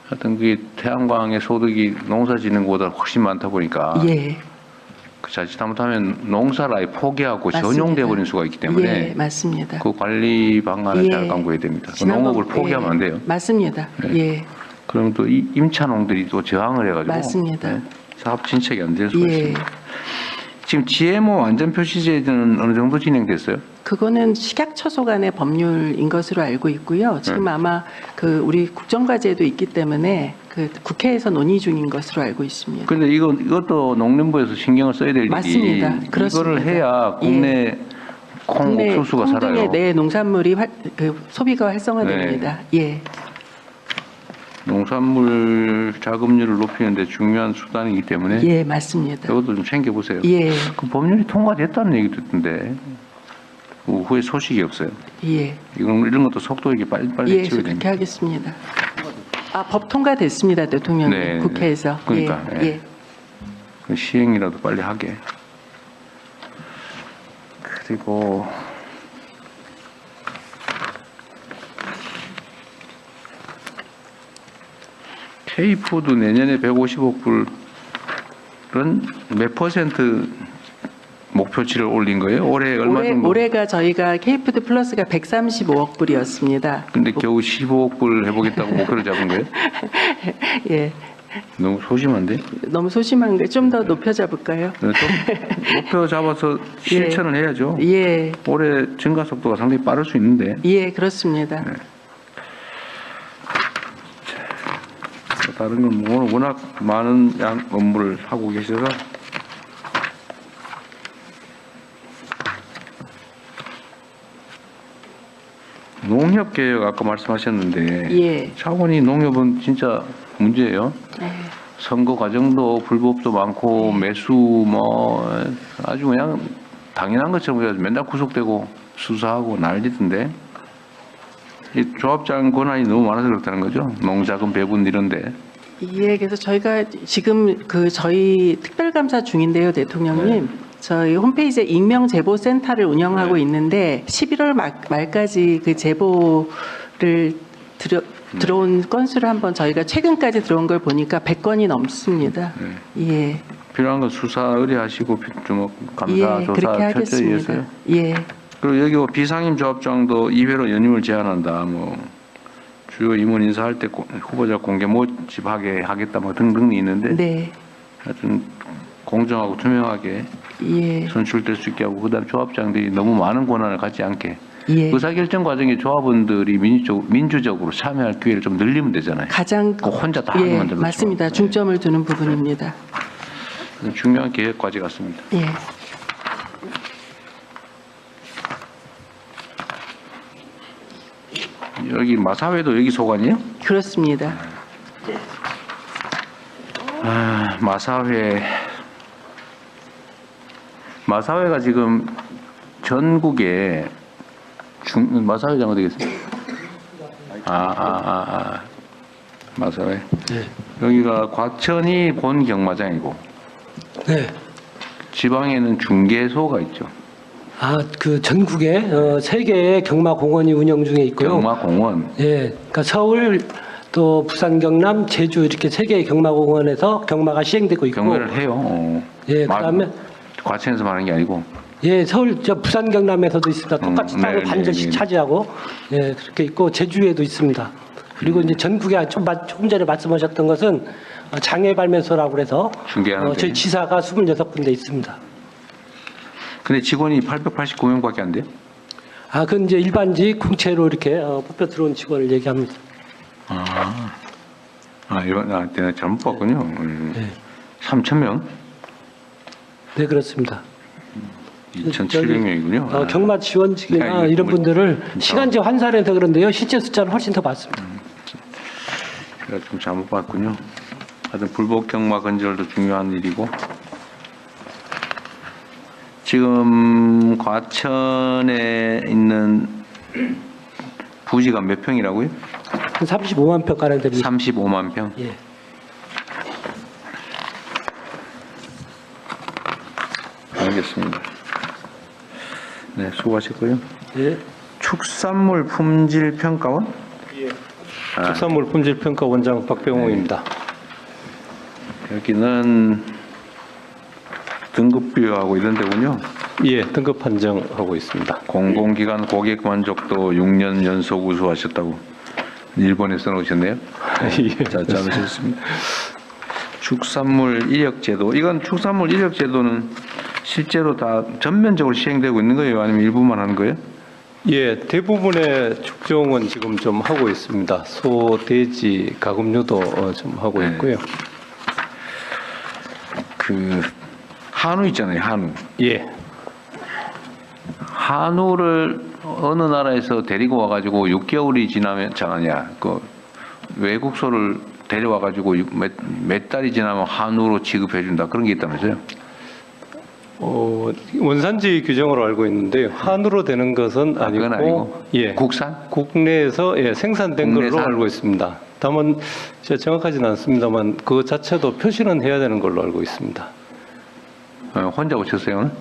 Speaker 1: 하여튼 그게 태양광의 소득이 농사짓는것보다 훨씬 많다 보니까 그 자칫 잘못하면 농사를 아예 포기하고 전용돼 버린 수가 있기 때문에
Speaker 15: 맞습니다.
Speaker 1: 그 관리 방안을 잘 강구해야 됩니다. 농업을 포기하면 안 돼요.
Speaker 15: 맞습니다.
Speaker 1: 그럼 또 임차농들이 또 저항을 해가지고
Speaker 15: 맞습니다.
Speaker 1: 사업 진척이 안 될 수가 있습니다. 지금 GMO 안전 표시제는 어느 정도 진행됐어요?
Speaker 15: 그거는 식약처소 간의 법률인 것으로 알고 있고요. 지금 아마 그 우리 국정과제도 있기 때문에 그 국회에서 논의 중인 것으로 알고 있습니다.
Speaker 1: 그런데 이것도 농림부에서 신경을 써야 될 일이
Speaker 15: 맞습니다. 그렇습니다.
Speaker 1: 이거를 해야 국내 콩 옥수수가
Speaker 15: 콩
Speaker 1: 살아요.
Speaker 15: 등의 내 농산물이 소비가 활성화됩니다.
Speaker 1: 농산물 자급률을 높이는 데 중요한 수단이기 때문에
Speaker 15: 맞습니다.
Speaker 1: 이것도 좀 챙겨보세요. 그 법률이 통과됐다는 얘기도 듣던데 후에 소식이 없어요. 이런 것도 속도 있게 빨리 치워야 됩니다.
Speaker 15: 그렇게 하겠습니다. 법 통과됐습니다, 대통령님. 국회에서.
Speaker 1: 그러니까 그 시행이라도 빨리 하게. 그리고 K푸드 내년에 150억 불은 몇 퍼센트 목표치를 올린 거예요? 올해 얼마 정도?
Speaker 15: 올해가 저희가 K푸드 플러스가 135억 불이었습니다.
Speaker 1: 근데 겨우 15억 불 해보겠다고 목표를 잡은 거예요? 너무 소심한데?
Speaker 15: 너무 소심한데 좀 더 높여 잡을까요?
Speaker 1: 좀 목표 잡아서 실천을 해야죠. 올해 증가 속도가 상당히 빠를 수 있는데.
Speaker 15: 그렇습니다.
Speaker 1: 다른 건 뭐 워낙 많은 업무를 하고 계셔서 농협개혁 아까 말씀하셨는데 차원이 농협은 진짜 문제예요. 선거 과정도 불법도 많고 매수 뭐 아주 그냥 당연한 것처럼 해가지고 맨날 구속되고 수사하고 난리던데 이 조합장 권한이 너무 많아서 그렇다는 거죠. 농자금 배분 이런데.
Speaker 15: 그래서 저희가 지금 저희 특별감사 중인데요, 대통령님. 저희 홈페이지에 익명제보센터를 운영하고 있는데 11월 말까지 그 제보를 들어온 건수를 한번 저희가 최근까지 들어온 걸 보니까 100건이 넘습니다.
Speaker 1: 필요한 건 수사 의뢰하시고 좀 감사 조사
Speaker 15: 그렇게
Speaker 1: 철저히
Speaker 15: 하겠습니다.
Speaker 1: 해서요. 그리고 여기 뭐 비상임 조합장도 2회로 연임을 제한한다. 뭐 주요 임원 인사할 때 후보자 공개 모집하게 하겠다. 뭐 등등이 있는데 하여튼 공정하고 투명하게 선출될 수 있게 하고 그다음 조합장들이 너무 많은 권한을 갖지 않게 의사결정 과정에 조합원들이 민주적으로 참여할 기회를 좀 늘리면 되잖아요.
Speaker 15: 가장
Speaker 1: 혼자 다 하게 만들면
Speaker 15: 맞습니다. 중점을 두는 부분입니다.
Speaker 1: 중요한 계획 과제 같습니다. 여기 마사회도 여기 소관이에요?
Speaker 15: 그렇습니다.
Speaker 1: 마사회가 지금 전국에 마사회장 어디 계세요? 마사회. 여기가 과천이 본 경마장이고 지방에는 중개소가 있죠.
Speaker 18: 그 전국에 3개의 경마공원이 운영 중에 있고요.
Speaker 1: 경마공원.
Speaker 18: 예, 그러니까 서울 또 부산, 경남, 제주 이렇게 3개의 경마공원에서 경마가 시행되고 있고.
Speaker 1: 경매를 해요.
Speaker 18: 예, 그다음에
Speaker 1: 과천에서 하는 게 아니고.
Speaker 18: 예, 서울 부산, 경남에서도 있습니다. 똑같이 땅을 반절씩 차지하고 예, 그렇게 있고 제주에도 있습니다. 그리고 이제 전국에 조금 전에 말씀하셨던 것은 장애 발매소라고 그래서 저희 지사가 26군데 있습니다.
Speaker 1: 근데 직원이 889명밖에 안 돼요?
Speaker 18: 그건 이제 일반직 공채로 이렇게 뽑혀 들어온 직원을 얘기합니다.
Speaker 1: 내가 잘못 봤군요. 3,000명?
Speaker 18: 네, 그렇습니다.
Speaker 1: 2,700명이군요.
Speaker 18: 경마 지원직이나 이런 분들을 시간제 환산해서 그런데요. 실제 숫자는 훨씬 더 많습니다.
Speaker 1: 제가 좀 잘못 봤군요. 하여튼 불법 경마 건절도 중요한 일이고. 지금 과천에 있는 부지가 몇 평이라고요?
Speaker 18: 35만 평 가량 됩니다.
Speaker 1: 35만 평?
Speaker 18: 예.
Speaker 1: 알겠습니다. 네, 수고하셨고요.
Speaker 18: 예.
Speaker 1: 축산물 품질 평가원?
Speaker 10: 예. 축산물 품질 평가원장 박병호입니다.
Speaker 1: 여기는 등급 비교하고 이런 데군요.
Speaker 10: 예, 등급 판정하고 있습니다.
Speaker 1: 공공기관 고객 만족도 6년 연속 우수하셨다고 일본에 써놓으셨네요.
Speaker 10: 예.
Speaker 1: 자, 잘하셨습니다. 축산물 이력 제도. 이건 축산물 이력 제도는 실제로 다 전면적으로 시행되고 있는 거예요? 아니면 일부만 하는 거예요?
Speaker 10: 예, 대부분의 축종은 지금 좀 하고 있습니다. 소, 돼지, 가금류도 좀 하고 있고요.
Speaker 1: 그 한우 있잖아요, 한우.
Speaker 10: 예.
Speaker 1: 한우를 어느 나라에서 데리고 와가지고 6개월이 지나면 그 외국 소를 데려와가지고 몇 달이 지나면 한우로 취급해준다 그런 게 있다면서요?
Speaker 10: 원산지 규정으로 알고 있는데요. 한우로 되는 것은 아니고,
Speaker 1: 그건 아니고.
Speaker 10: 예,
Speaker 1: 국산?
Speaker 10: 국내에서 생산된 걸로 알고 있습니다. 다만 제가 정확하지는 않습니다만 그 자체도 표시는 해야 되는 걸로 알고 있습니다.
Speaker 1: 혼자 오셨어요 오늘?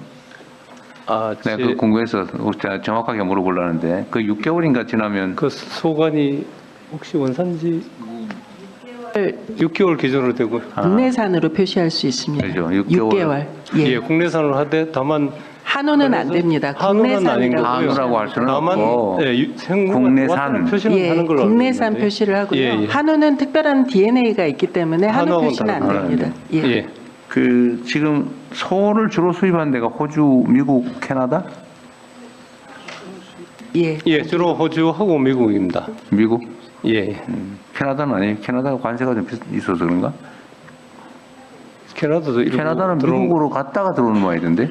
Speaker 1: 네, 그 궁금해서 제가 정확하게 물어보려는데 그 6개월인가 지나면
Speaker 10: 그 소관이 혹시 원산지 6개월 기준으로 되고
Speaker 15: 국내산으로 표시할 수 있습니다.
Speaker 1: 그렇죠.
Speaker 15: 6개월.
Speaker 10: 예, 국내산으로 하되 다만
Speaker 15: 한우는 안 됩니다.
Speaker 10: 한우는 아닌 거고요.
Speaker 1: 한우라고 할 수는
Speaker 10: 다만
Speaker 1: 없고
Speaker 10: 국내산 표시는 하는 걸로 알고
Speaker 15: 국내산
Speaker 10: 있는데.
Speaker 15: 표시를 하고요.
Speaker 10: 예, 예.
Speaker 15: 한우는 특별한 DNA가 있기 때문에 한우
Speaker 10: 한우하고는
Speaker 15: 표시는 안
Speaker 10: 다르구나.
Speaker 15: 됩니다. 예.
Speaker 10: 예.
Speaker 1: 그 지금 소를 주로 수입하는 데가 호주, 미국, 캐나다?
Speaker 15: 예.
Speaker 10: 예, 주로 호주하고 미국입니다.
Speaker 1: 미국?
Speaker 10: 예.
Speaker 1: 캐나다는 아니에요. 캐나다가 관세가 좀 있어서 그런가?
Speaker 10: 캐나다도
Speaker 1: 캐나다는 미국으로 갔다가 들어오는 모양이던데.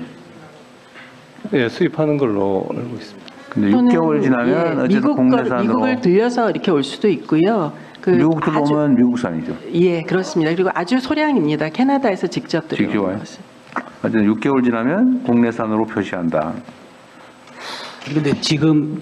Speaker 10: 예, 수입하는 걸로 알고 있습니다.
Speaker 1: 근데 6개월 지나면 어쨌든 국내산으로
Speaker 15: 미국을 들려서 이렇게 올 수도 있고요.
Speaker 1: 미국 들어오면 미국산이죠.
Speaker 15: 예, 그렇습니다. 그리고 아주 소량입니다. 캐나다에서 직접 들어오는
Speaker 1: 와요.
Speaker 15: 것은.
Speaker 1: 어쨌든 6개월 지나면 국내산으로 표시한다.
Speaker 19: 그런데 지금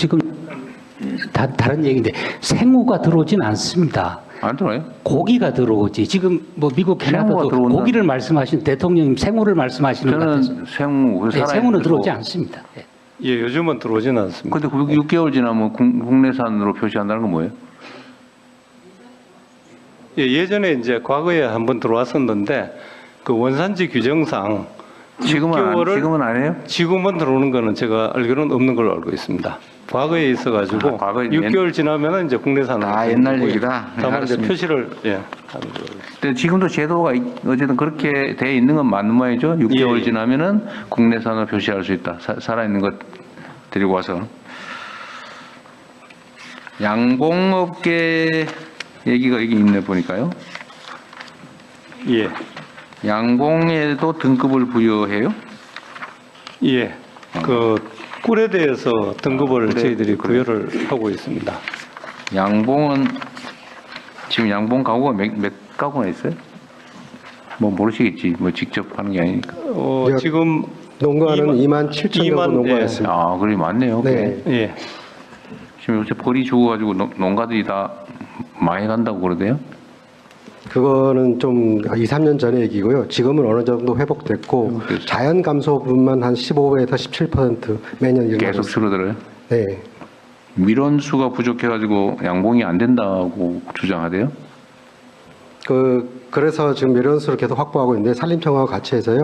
Speaker 19: 다른 얘기인데 생우가 들어오진 않습니다.
Speaker 1: 안 들어요?
Speaker 19: 고기가 들어오지. 지금 뭐 미국 캐나다도 고기를 말씀하신 대통령님 생우를 말씀하시는 것 같아서.
Speaker 1: 저는 생우,
Speaker 19: 네, 생우는 들어오지 않습니다. 예.
Speaker 10: 예, 요즘은 들어오지는 않습니다.
Speaker 1: 근데 6개월 지나면 국내산으로 표시한다는 건 뭐예요?
Speaker 10: 예, 예전에 이제 과거에 한번 들어왔었는데 그 원산지 규정상
Speaker 1: 지금은 안 해요?
Speaker 10: 지금은 들어오는 거는 제가 알기로는 없는 걸로 알고 있습니다. 과거에 있어가지고 6개월 지나면은 이제 국내산으로
Speaker 1: 옛날 얘기다.
Speaker 10: 다만 이제
Speaker 1: 알았습니다.
Speaker 10: 표시를 하는 걸로.
Speaker 1: 근데 지금도 제도가 어쨌든 그렇게 돼 있는 건 맞는 모양이죠. 6개월
Speaker 10: 예.
Speaker 1: 지나면은 국내산으로 표시할 수 있다. 살아 있는 것 데리고 와서. 양봉업계 얘기가 여기 있네 보니까요.
Speaker 10: 예.
Speaker 1: 양봉에도 등급을 부여해요?
Speaker 10: 예. 그 꿀에 대해서 등급을 저희들이 부여를 하고 있습니다.
Speaker 1: 양봉은 지금 양봉 가구가 몇 가구나 있어요? 뭐 모르시겠지. 뭐 직접 하는 게 아니니까.
Speaker 10: 지금
Speaker 16: 농가는 27,000 정도 농가였습니다.
Speaker 1: 아, 그래 많네요.
Speaker 16: 네.
Speaker 10: 예.
Speaker 1: 지금 요새 벌이 죽어가지고 농가들이 다 많이 간다고 그러대요?
Speaker 16: 그거는 좀 2, 3년 전의 얘기고요. 지금은 어느 정도 회복됐고 자연 감소분만 한 15에서 17% 매년 일어나고
Speaker 1: 계속 줄어들어요?
Speaker 16: 네.
Speaker 1: 민원수가 부족해가지고 양봉이 안 된다고 주장하대요?
Speaker 16: 그래서 지금 민원수를 계속 확보하고 있는데 산림청하고 같이 해서요.